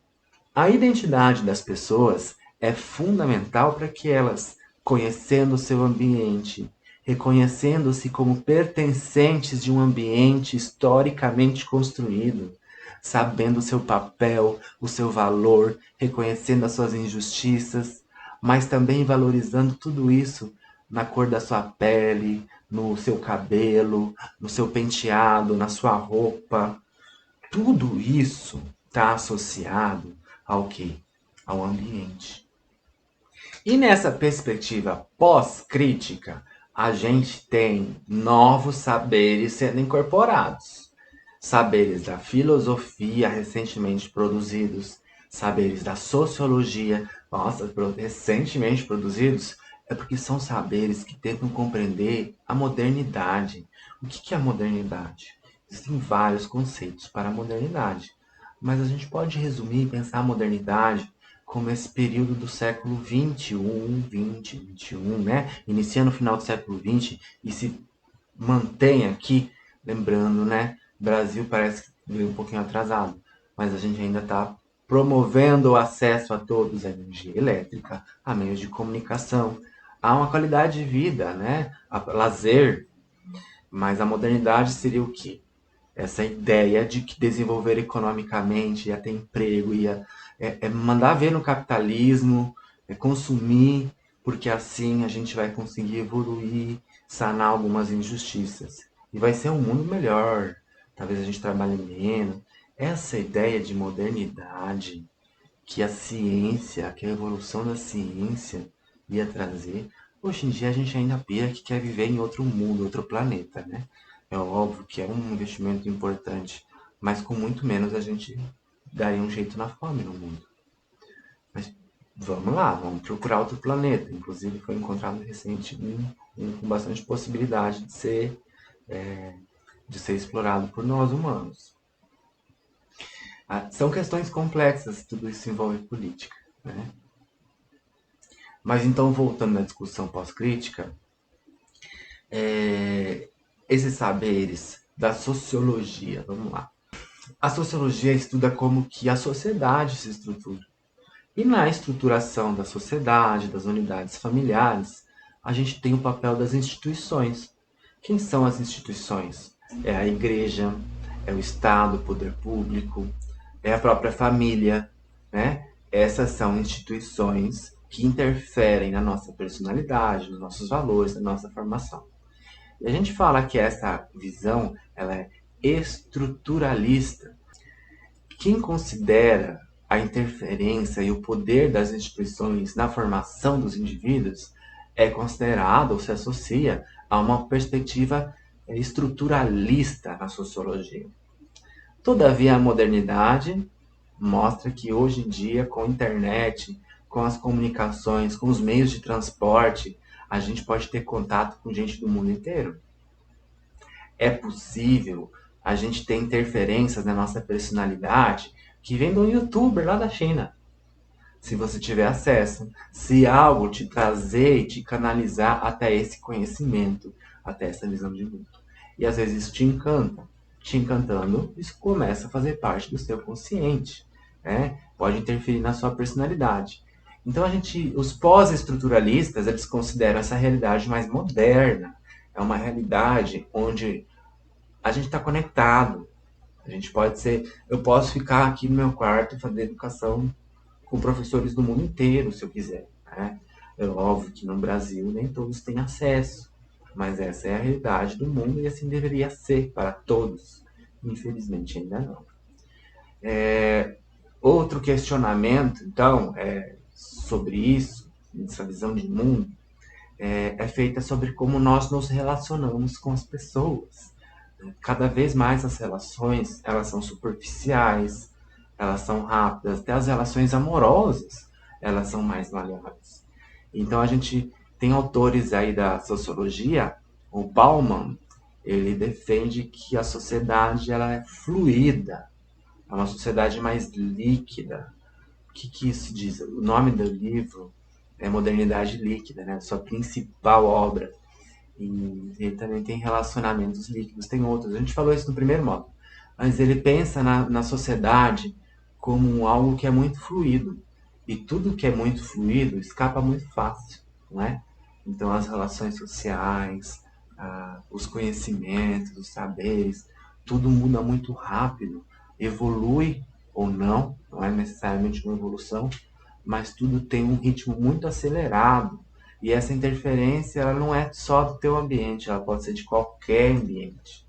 A identidade das pessoas é fundamental para que elas conhecendo o seu ambiente, reconhecendo-se como pertencentes de um ambiente historicamente construído, sabendo o seu papel, o seu valor, reconhecendo as suas injustiças, mas também valorizando tudo isso na cor da sua pele, no seu cabelo, no seu penteado, na sua roupa. Tudo isso está associado ao quê? Ao ambiente. E nessa perspectiva pós-crítica, a gente tem novos saberes sendo incorporados. Saberes da filosofia recentemente produzidos, saberes da sociologia, nossa, recentemente produzidos, é porque são saberes que tentam compreender a modernidade. O que é a modernidade? Existem vários conceitos para a modernidade, mas a gente pode resumir e pensar a modernidade como esse período do século XXI, 20, 21, né? Inicia no final do século XX e se mantém aqui, lembrando, né? O Brasil parece que veio um pouquinho atrasado, mas a gente ainda está promovendo o acesso a todos à energia elétrica, a meios de comunicação, a uma qualidade de vida, né? A lazer. Mas a modernidade seria o quê? Essa ideia de que desenvolver economicamente, ia ter emprego, ia mandar ver no capitalismo, consumir, porque assim a gente vai conseguir evoluir, sanar algumas injustiças. E vai ser um mundo melhor. Talvez a gente trabalhe menos. Essa ideia de modernidade que a ciência, que a evolução da ciência ia trazer, hoje em dia a gente ainda pira que quer viver em outro mundo, outro planeta, né? É óbvio que é um investimento importante, mas com muito menos a gente daria um jeito na fome no mundo. Mas vamos lá, vamos procurar outro planeta. Inclusive foi encontrado recente com bastante possibilidade de ser explorado por nós humanos. São questões complexas, tudo isso envolve política, né? Mas então, voltando à discussão pós-crítica, esses saberes da sociologia, vamos lá. A sociologia estuda como que a sociedade se estrutura. E na estruturação da sociedade, das unidades familiares, a gente tem o papel das instituições. Quem são as instituições? É a igreja, é o Estado, o poder público, é a própria família, né? Essas são instituições que interferem na nossa personalidade, nos nossos valores, na nossa formação. E a gente fala que essa visão ela é estruturalista. Quem considera a interferência e o poder das instituições na formação dos indivíduos é considerado ou se associa a uma perspectiva estruturalista na sociologia. Todavia, a modernidade mostra que hoje em dia, com a internet, com as comunicações, com os meios de transporte, a gente pode ter contato com gente do mundo inteiro. É possível a gente ter interferências na nossa personalidade que vem de um youtuber lá da China. Se você tiver acesso, se algo te trazer e te canalizar até esse conhecimento, até essa visão de mundo. E às vezes isso te encanta. Te encantando, isso começa a fazer parte do seu consciente, né? Pode interferir na sua personalidade. Então os pós-estruturalistas, eles consideram essa realidade mais moderna. É uma realidade onde a gente está conectado. A gente pode ser, eu posso ficar aqui no meu quarto e fazer educação com professores do mundo inteiro, se eu quiser, né? É óbvio que no Brasil nem todos têm acesso, mas essa é a realidade do mundo e assim deveria ser para todos. Infelizmente ainda não. Outro questionamento, então, sobre isso, essa visão de mundo, é feita sobre como nós nos relacionamos com as pessoas. Cada vez mais as relações, elas são superficiais, elas são rápidas, até as relações amorosas, elas são mais maleáveis. Então a gente tem autores aí da sociologia, o Bauman, ele defende que a sociedade ela é fluida, é uma sociedade mais líquida. O que isso diz? O nome do livro é Modernidade Líquida, né? Sua principal obra. E ele também tem relacionamentos líquidos, tem outros. A gente falou isso no primeiro módulo. Mas ele pensa na sociedade como algo que é muito fluido. E tudo que é muito fluido escapa muito fácil, não é? Então, as relações sociais, os conhecimentos, os saberes, tudo muda muito rápido, evolui ou não, não é necessariamente uma evolução, mas tudo tem um ritmo muito acelerado. E essa interferência ela não é só do teu ambiente, ela pode ser de qualquer ambiente.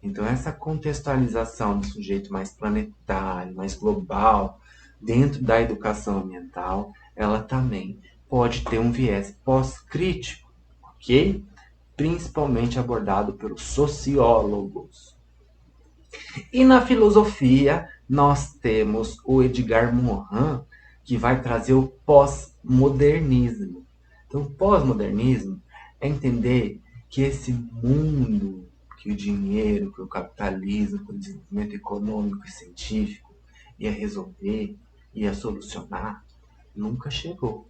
Então, essa contextualização do sujeito mais planetário, mais global, dentro da educação ambiental, ela também pode ter um viés pós-crítico, ok? Principalmente abordado pelos sociólogos. E na filosofia, nós temos o Edgar Morin, que vai trazer o pós-modernismo. Então, o pós-modernismo é entender que esse mundo, que o dinheiro, que o capitalismo, que o desenvolvimento econômico e científico ia resolver, ia solucionar, nunca chegou.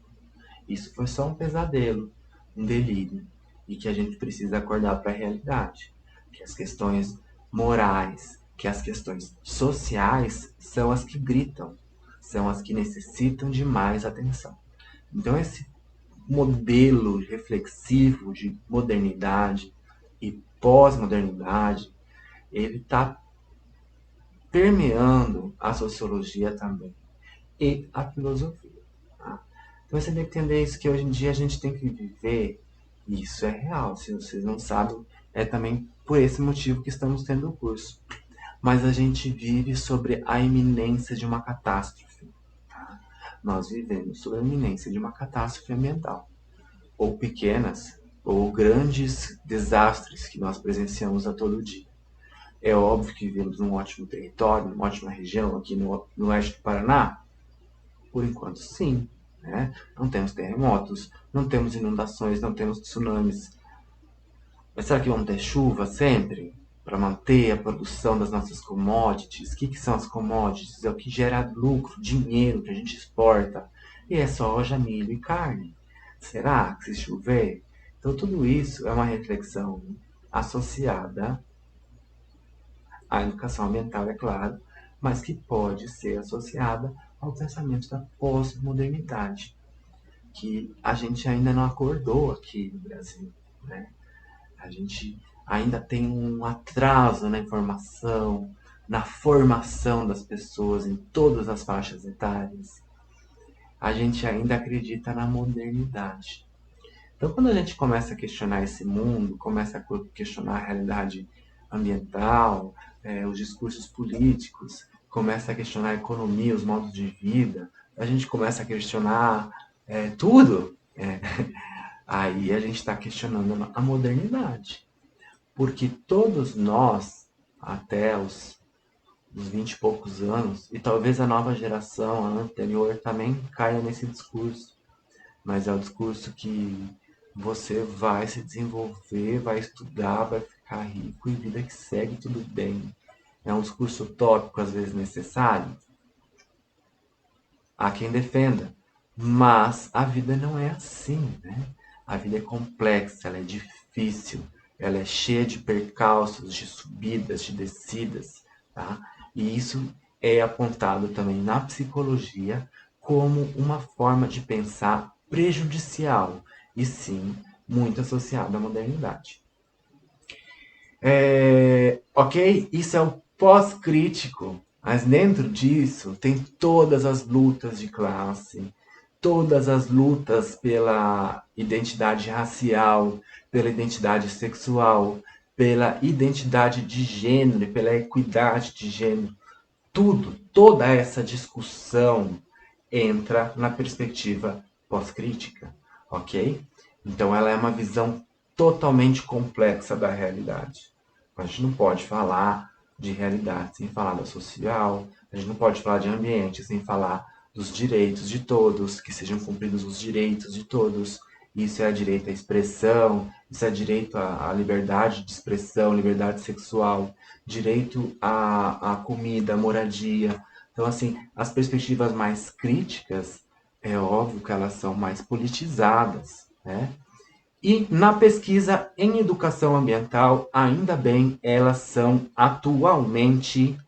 Isso foi só um pesadelo, um delírio, e que a gente precisa acordar para a realidade, que as questões morais, que as questões sociais são as que gritam, são as que necessitam de mais atenção. Então esse modelo reflexivo de modernidade e pós-modernidade, ele está permeando a sociologia também e a filosofia. Tá? Então você tem que entender isso, que hoje em dia a gente tem que viver, e isso é real, se vocês não sabem, é também por esse motivo que estamos tendo o curso. Mas a gente vive sobre a iminência de uma catástrofe. Tá? Nós vivemos sobre a iminência de uma catástrofe ambiental, ou pequenas, ou grandes desastres que nós presenciamos a todo dia. É óbvio que vivemos num ótimo território, numa ótima região aqui no oeste do Paraná. Por enquanto, sim. Né? Não temos terremotos, não temos inundações, não temos tsunamis. Mas será que vamos ter chuva sempre? Para manter a produção das nossas commodities? O que são as commodities? É o que gera lucro, dinheiro que a gente exporta. E é soja, milho e carne. Será que se chover? Então tudo isso é uma reflexão associada à educação ambiental, é claro, mas que pode ser associada ao pensamento da pós-modernidade, que a gente ainda não acordou aqui no Brasil. Né? A gente ainda tem um atraso na informação, na formação das pessoas em todas as faixas etárias. A gente ainda acredita na modernidade. Então, quando a gente começa a questionar esse mundo, começa a questionar a realidade ambiental, os discursos políticos, começa a questionar a economia, os modos de vida, a gente começa a questionar tudo, aí a gente está questionando a modernidade. Porque todos nós, até os 20 e poucos anos, e talvez a nova geração, a anterior, também caia nesse discurso. Mas é o discurso que você vai se desenvolver, vai estudar, vai ficar rico e vida que segue, tudo bem. É um discurso utópico, às vezes necessário. Há quem defenda. Mas a vida não é assim, né? A vida é complexa, ela é difícil, ela é cheia de percalços, de subidas, de descidas, tá? E isso é apontado também na psicologia como uma forma de pensar prejudicial e sim muito associada à modernidade. Ok? Isso é o pós-crítico, mas dentro disso tem todas as lutas de classe, todas as lutas pela identidade racial, pela identidade sexual, pela identidade de gênero, pela equidade de gênero. Tudo, toda essa discussão entra na perspectiva pós-crítica, ok? Então ela é uma visão totalmente complexa da realidade. A gente não pode falar de realidade sem falar da social, a gente não pode falar de ambiente sem falar dos direitos de todos, que sejam cumpridos os direitos de todos. Isso é direito à expressão, isso é direito à liberdade de expressão, liberdade sexual, direito à comida, à moradia. Então, assim, as perspectivas mais críticas, é óbvio que elas são mais politizadas, né? E na pesquisa em educação ambiental, ainda bem, elas são atualmente,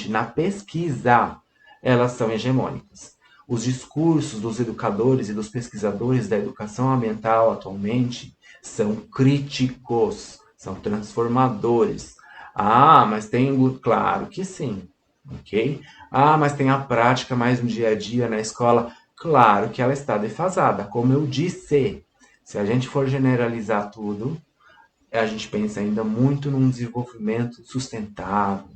na pesquisa, elas são hegemônicas. Os discursos dos educadores e dos pesquisadores da educação ambiental atualmente são críticos, são transformadores. Ah, mas tem. Claro que sim, ok? Ah, mas tem a prática mais no dia a dia na escola. Claro que ela está defasada, como eu disse. Se a gente for generalizar tudo, a gente pensa ainda muito num desenvolvimento sustentável,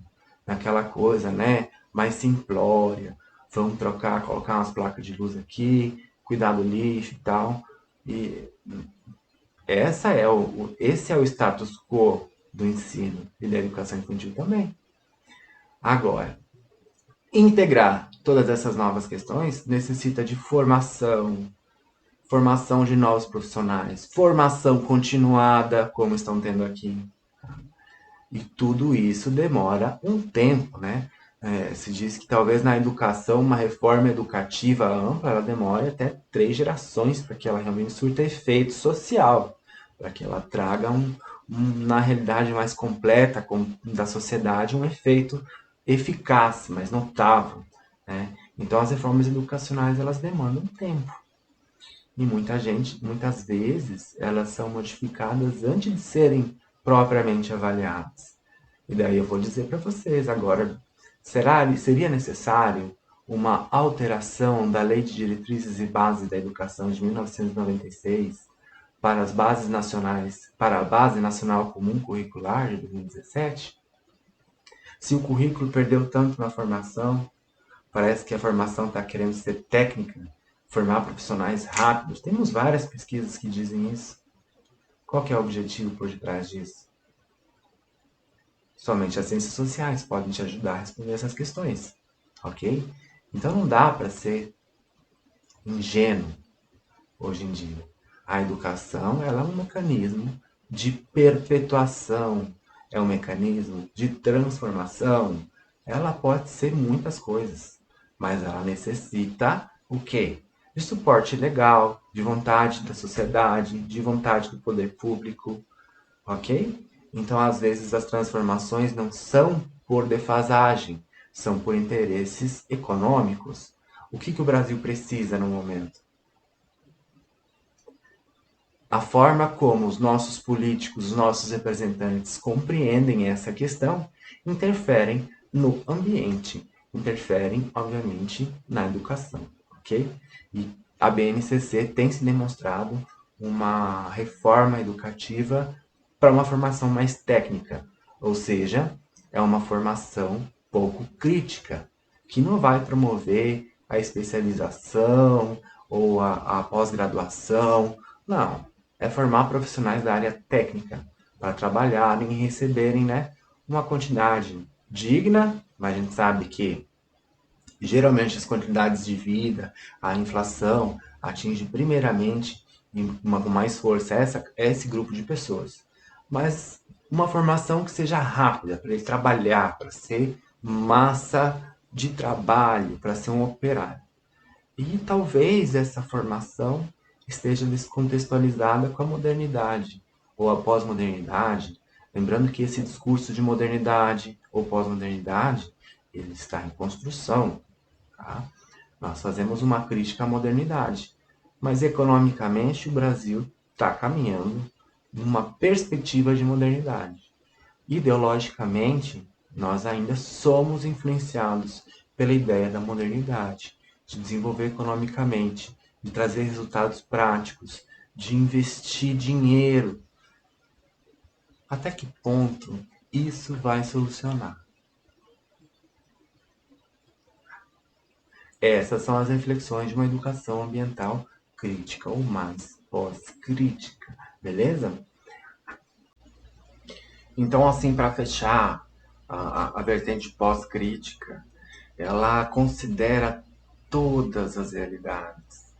naquela coisa, né, mais simplória. Vamos trocar, colocar umas placas de luz aqui, cuidar do lixo e tal. E esse é o status quo do ensino e da educação infantil também. Agora, integrar todas essas novas questões necessita de formação, formação de novos profissionais, formação continuada, como estão tendo aqui. E tudo isso demora um tempo, né? Se diz que talvez na educação, uma reforma educativa ampla, ela demore até 3 gerações para que ela realmente surta efeito social, para que ela traga, na realidade mais completa da sociedade, um efeito eficaz, mas notável, né? Então, as reformas educacionais, elas demandam tempo. E muitas vezes, elas são modificadas antes de serem propriamente avaliadas. E daí eu vou dizer para vocês agora, seria necessário uma alteração da Lei de Diretrizes e Bases da Educação de 1996 para as bases nacionais, para a Base Nacional Comum Curricular de 2017? Se o currículo perdeu tanto na formação, parece que a formação está querendo ser técnica, formar profissionais rápidos. Temos várias pesquisas que dizem isso. Qual que é o objetivo por detrás disso? Somente as ciências sociais podem te ajudar a responder essas questões, ok? Então não dá para ser ingênuo hoje em dia. A educação, ela é um mecanismo de perpetuação, é um mecanismo de transformação. Ela pode ser muitas coisas, mas ela necessita o quê? De suporte legal, de vontade da sociedade, de vontade do poder público, ok? Então, às vezes, as transformações não são por defasagem, são por interesses econômicos. O que o Brasil precisa no momento? A forma como os nossos políticos, os nossos representantes compreendem essa questão interferem no ambiente, interferem, obviamente, na educação, ok? E a BNCC tem se demonstrado uma reforma educativa para uma formação mais técnica, ou seja, é uma formação pouco crítica, que não vai promover a especialização ou a pós-graduação, não. É formar profissionais da área técnica para trabalharem e receberem, né, uma quantidade digna, mas a gente sabe que geralmente as quantidades de vida, a inflação atinge primeiramente com mais força esse grupo de pessoas. Mas uma formação que seja rápida, para ele trabalhar, para ser massa de trabalho, para ser um operário. E talvez essa formação esteja descontextualizada com a modernidade ou a pós-modernidade, lembrando que esse discurso de modernidade ou pós-modernidade, ele está em construção, tá? Nós fazemos uma crítica à modernidade, mas economicamente o Brasil está caminhando numa perspectiva de modernidade. Ideologicamente, nós ainda somos influenciados pela ideia da modernidade, de desenvolver economicamente, de trazer resultados práticos, de investir dinheiro. Até que ponto isso vai solucionar? Essas são as reflexões de uma educação ambiental crítica ou mais pós-crítica, beleza? Então, assim, para fechar, a vertente pós-crítica, ela considera todas as realidades,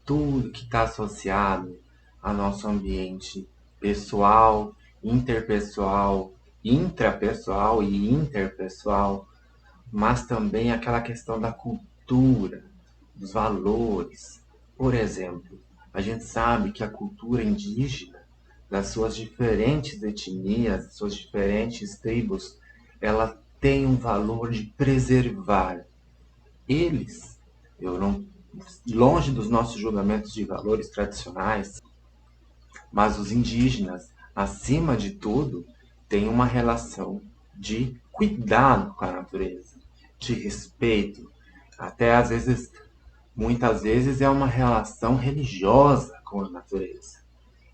tudo que está associado ao nosso ambiente pessoal, interpessoal, intrapessoal e interpessoal, mas também aquela questão da cultura, dos valores. Por exemplo, a gente sabe que a cultura indígena, das suas diferentes etnias, suas diferentes tribos, ela tem um valor de preservar eles, Eu não, longe dos nossos julgamentos de valores tradicionais, mas os indígenas, acima de tudo, têm uma relação de cuidado com a natureza, de respeito, até às vezes, muitas vezes é uma relação religiosa com a natureza.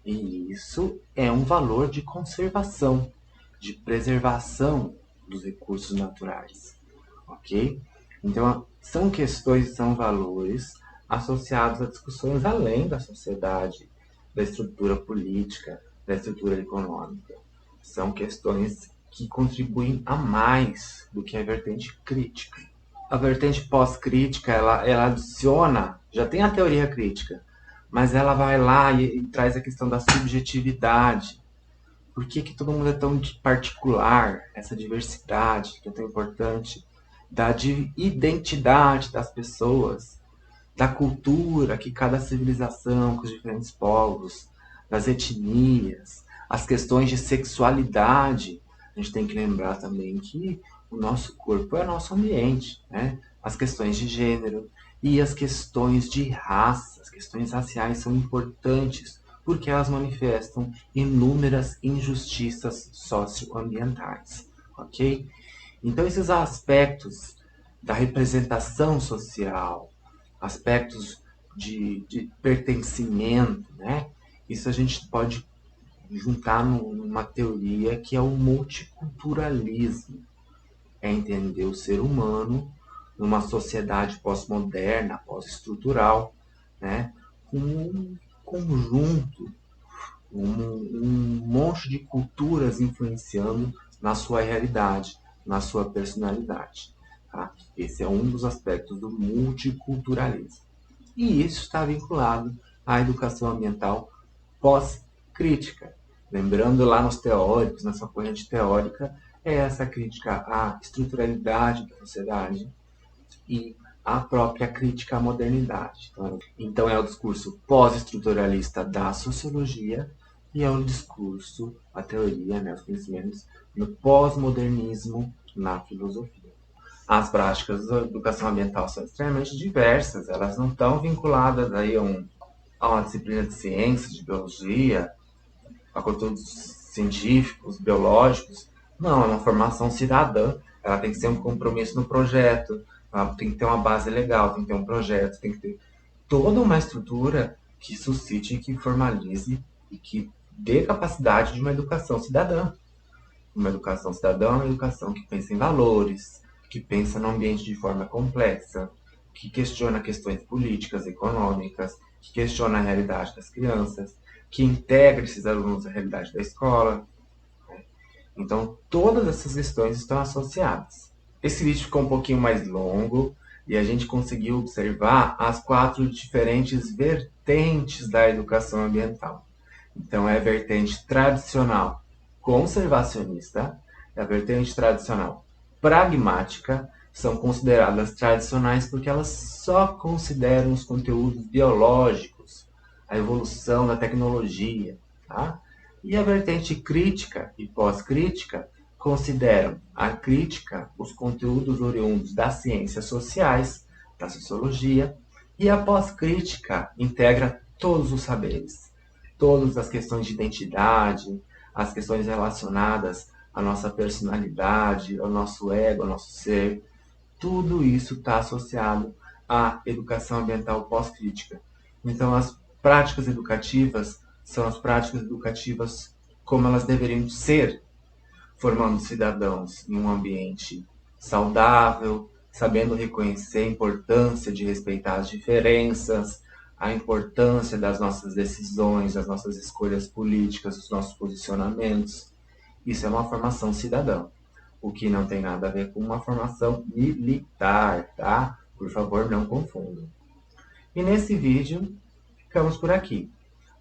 E isso é um valor de conservação, de preservação dos recursos naturais, ok? Então, são questões, são valores associados a discussões além da sociedade, da estrutura política, da estrutura econômica. São questões que contribuem a mais do que a vertente crítica. A vertente pós-crítica, ela adiciona, já tem a teoria crítica, mas ela vai lá e traz a questão da subjetividade. Por que todo mundo é tão particular? Essa diversidade que é tão importante, da identidade das pessoas, da cultura que cada civilização, com os diferentes povos, das etnias, as questões de sexualidade. A gente tem que lembrar também que o nosso corpo é nosso ambiente, né? As questões de gênero e as questões de raça, as questões raciais são importantes porque elas manifestam inúmeras injustiças socioambientais, ok? Então esses aspectos da representação social, aspectos de pertencimento, né? Isso a gente pode juntar numa teoria que é o multiculturalismo. É entender o ser humano numa sociedade pós-moderna, pós-estrutural, né? Como um conjunto, um monte de culturas influenciando na sua realidade, na sua personalidade. Tá? Esse é um dos aspectos do multiculturalismo. E isso está vinculado à educação ambiental pós-crítica. Lembrando lá nos teóricos, na sua corrente teórica, é essa crítica à estruturalidade da sociedade e à própria crítica à modernidade. Então é o discurso pós-estruturalista da sociologia e é o discurso, a teoria, né, os conhecimentos no pós-modernismo na filosofia. As práticas da educação ambiental são extremamente diversas, elas não estão vinculadas aí a uma disciplina de ciências, de biologia, a conteúdos científicos, biológicos. Não, é uma formação cidadã, ela tem que ser um compromisso no projeto, ela tem que ter uma base legal, tem que ter um projeto, tem que ter toda uma estrutura que suscite, que formalize e que dê capacidade de uma educação cidadã. Uma educação cidadã é uma educação que pensa em valores, que pensa no ambiente de forma complexa, que questiona questões políticas, econômicas, que questiona a realidade das crianças, que integra esses alunos à realidade da escola. Então, todas essas questões estão associadas. Esse vídeo ficou um pouquinho mais longo e a gente conseguiu observar as 4 diferentes vertentes da educação ambiental. Então, é a vertente tradicional conservacionista, é a vertente tradicional pragmática, são consideradas tradicionais porque elas só consideram os conteúdos biológicos, a evolução da tecnologia, tá? E a vertente crítica e pós-crítica consideram a crítica, os conteúdos oriundos das ciências sociais, da sociologia, e a pós-crítica integra todos os saberes, todas as questões de identidade, as questões relacionadas à nossa personalidade, ao nosso ego, ao nosso ser. Tudo isso está associado à educação ambiental pós-crítica. Então, as práticas educativas são as práticas educativas como elas deveriam ser, formando cidadãos em um ambiente saudável, sabendo reconhecer a importância de respeitar as diferenças, a importância das nossas decisões, das nossas escolhas políticas, dos nossos posicionamentos. Isso é uma formação cidadã, o que não tem nada a ver com uma formação militar, tá? Por favor, não confundam. E nesse vídeo, ficamos por aqui.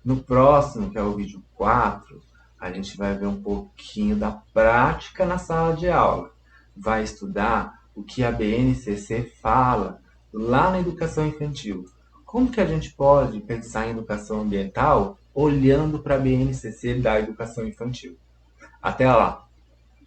No próximo, que é o vídeo 4, a gente vai ver um pouquinho da prática na sala de aula. Vai estudar o que a BNCC fala lá na educação infantil. Como que a gente pode pensar em educação ambiental olhando para a BNCC da educação infantil? Até lá!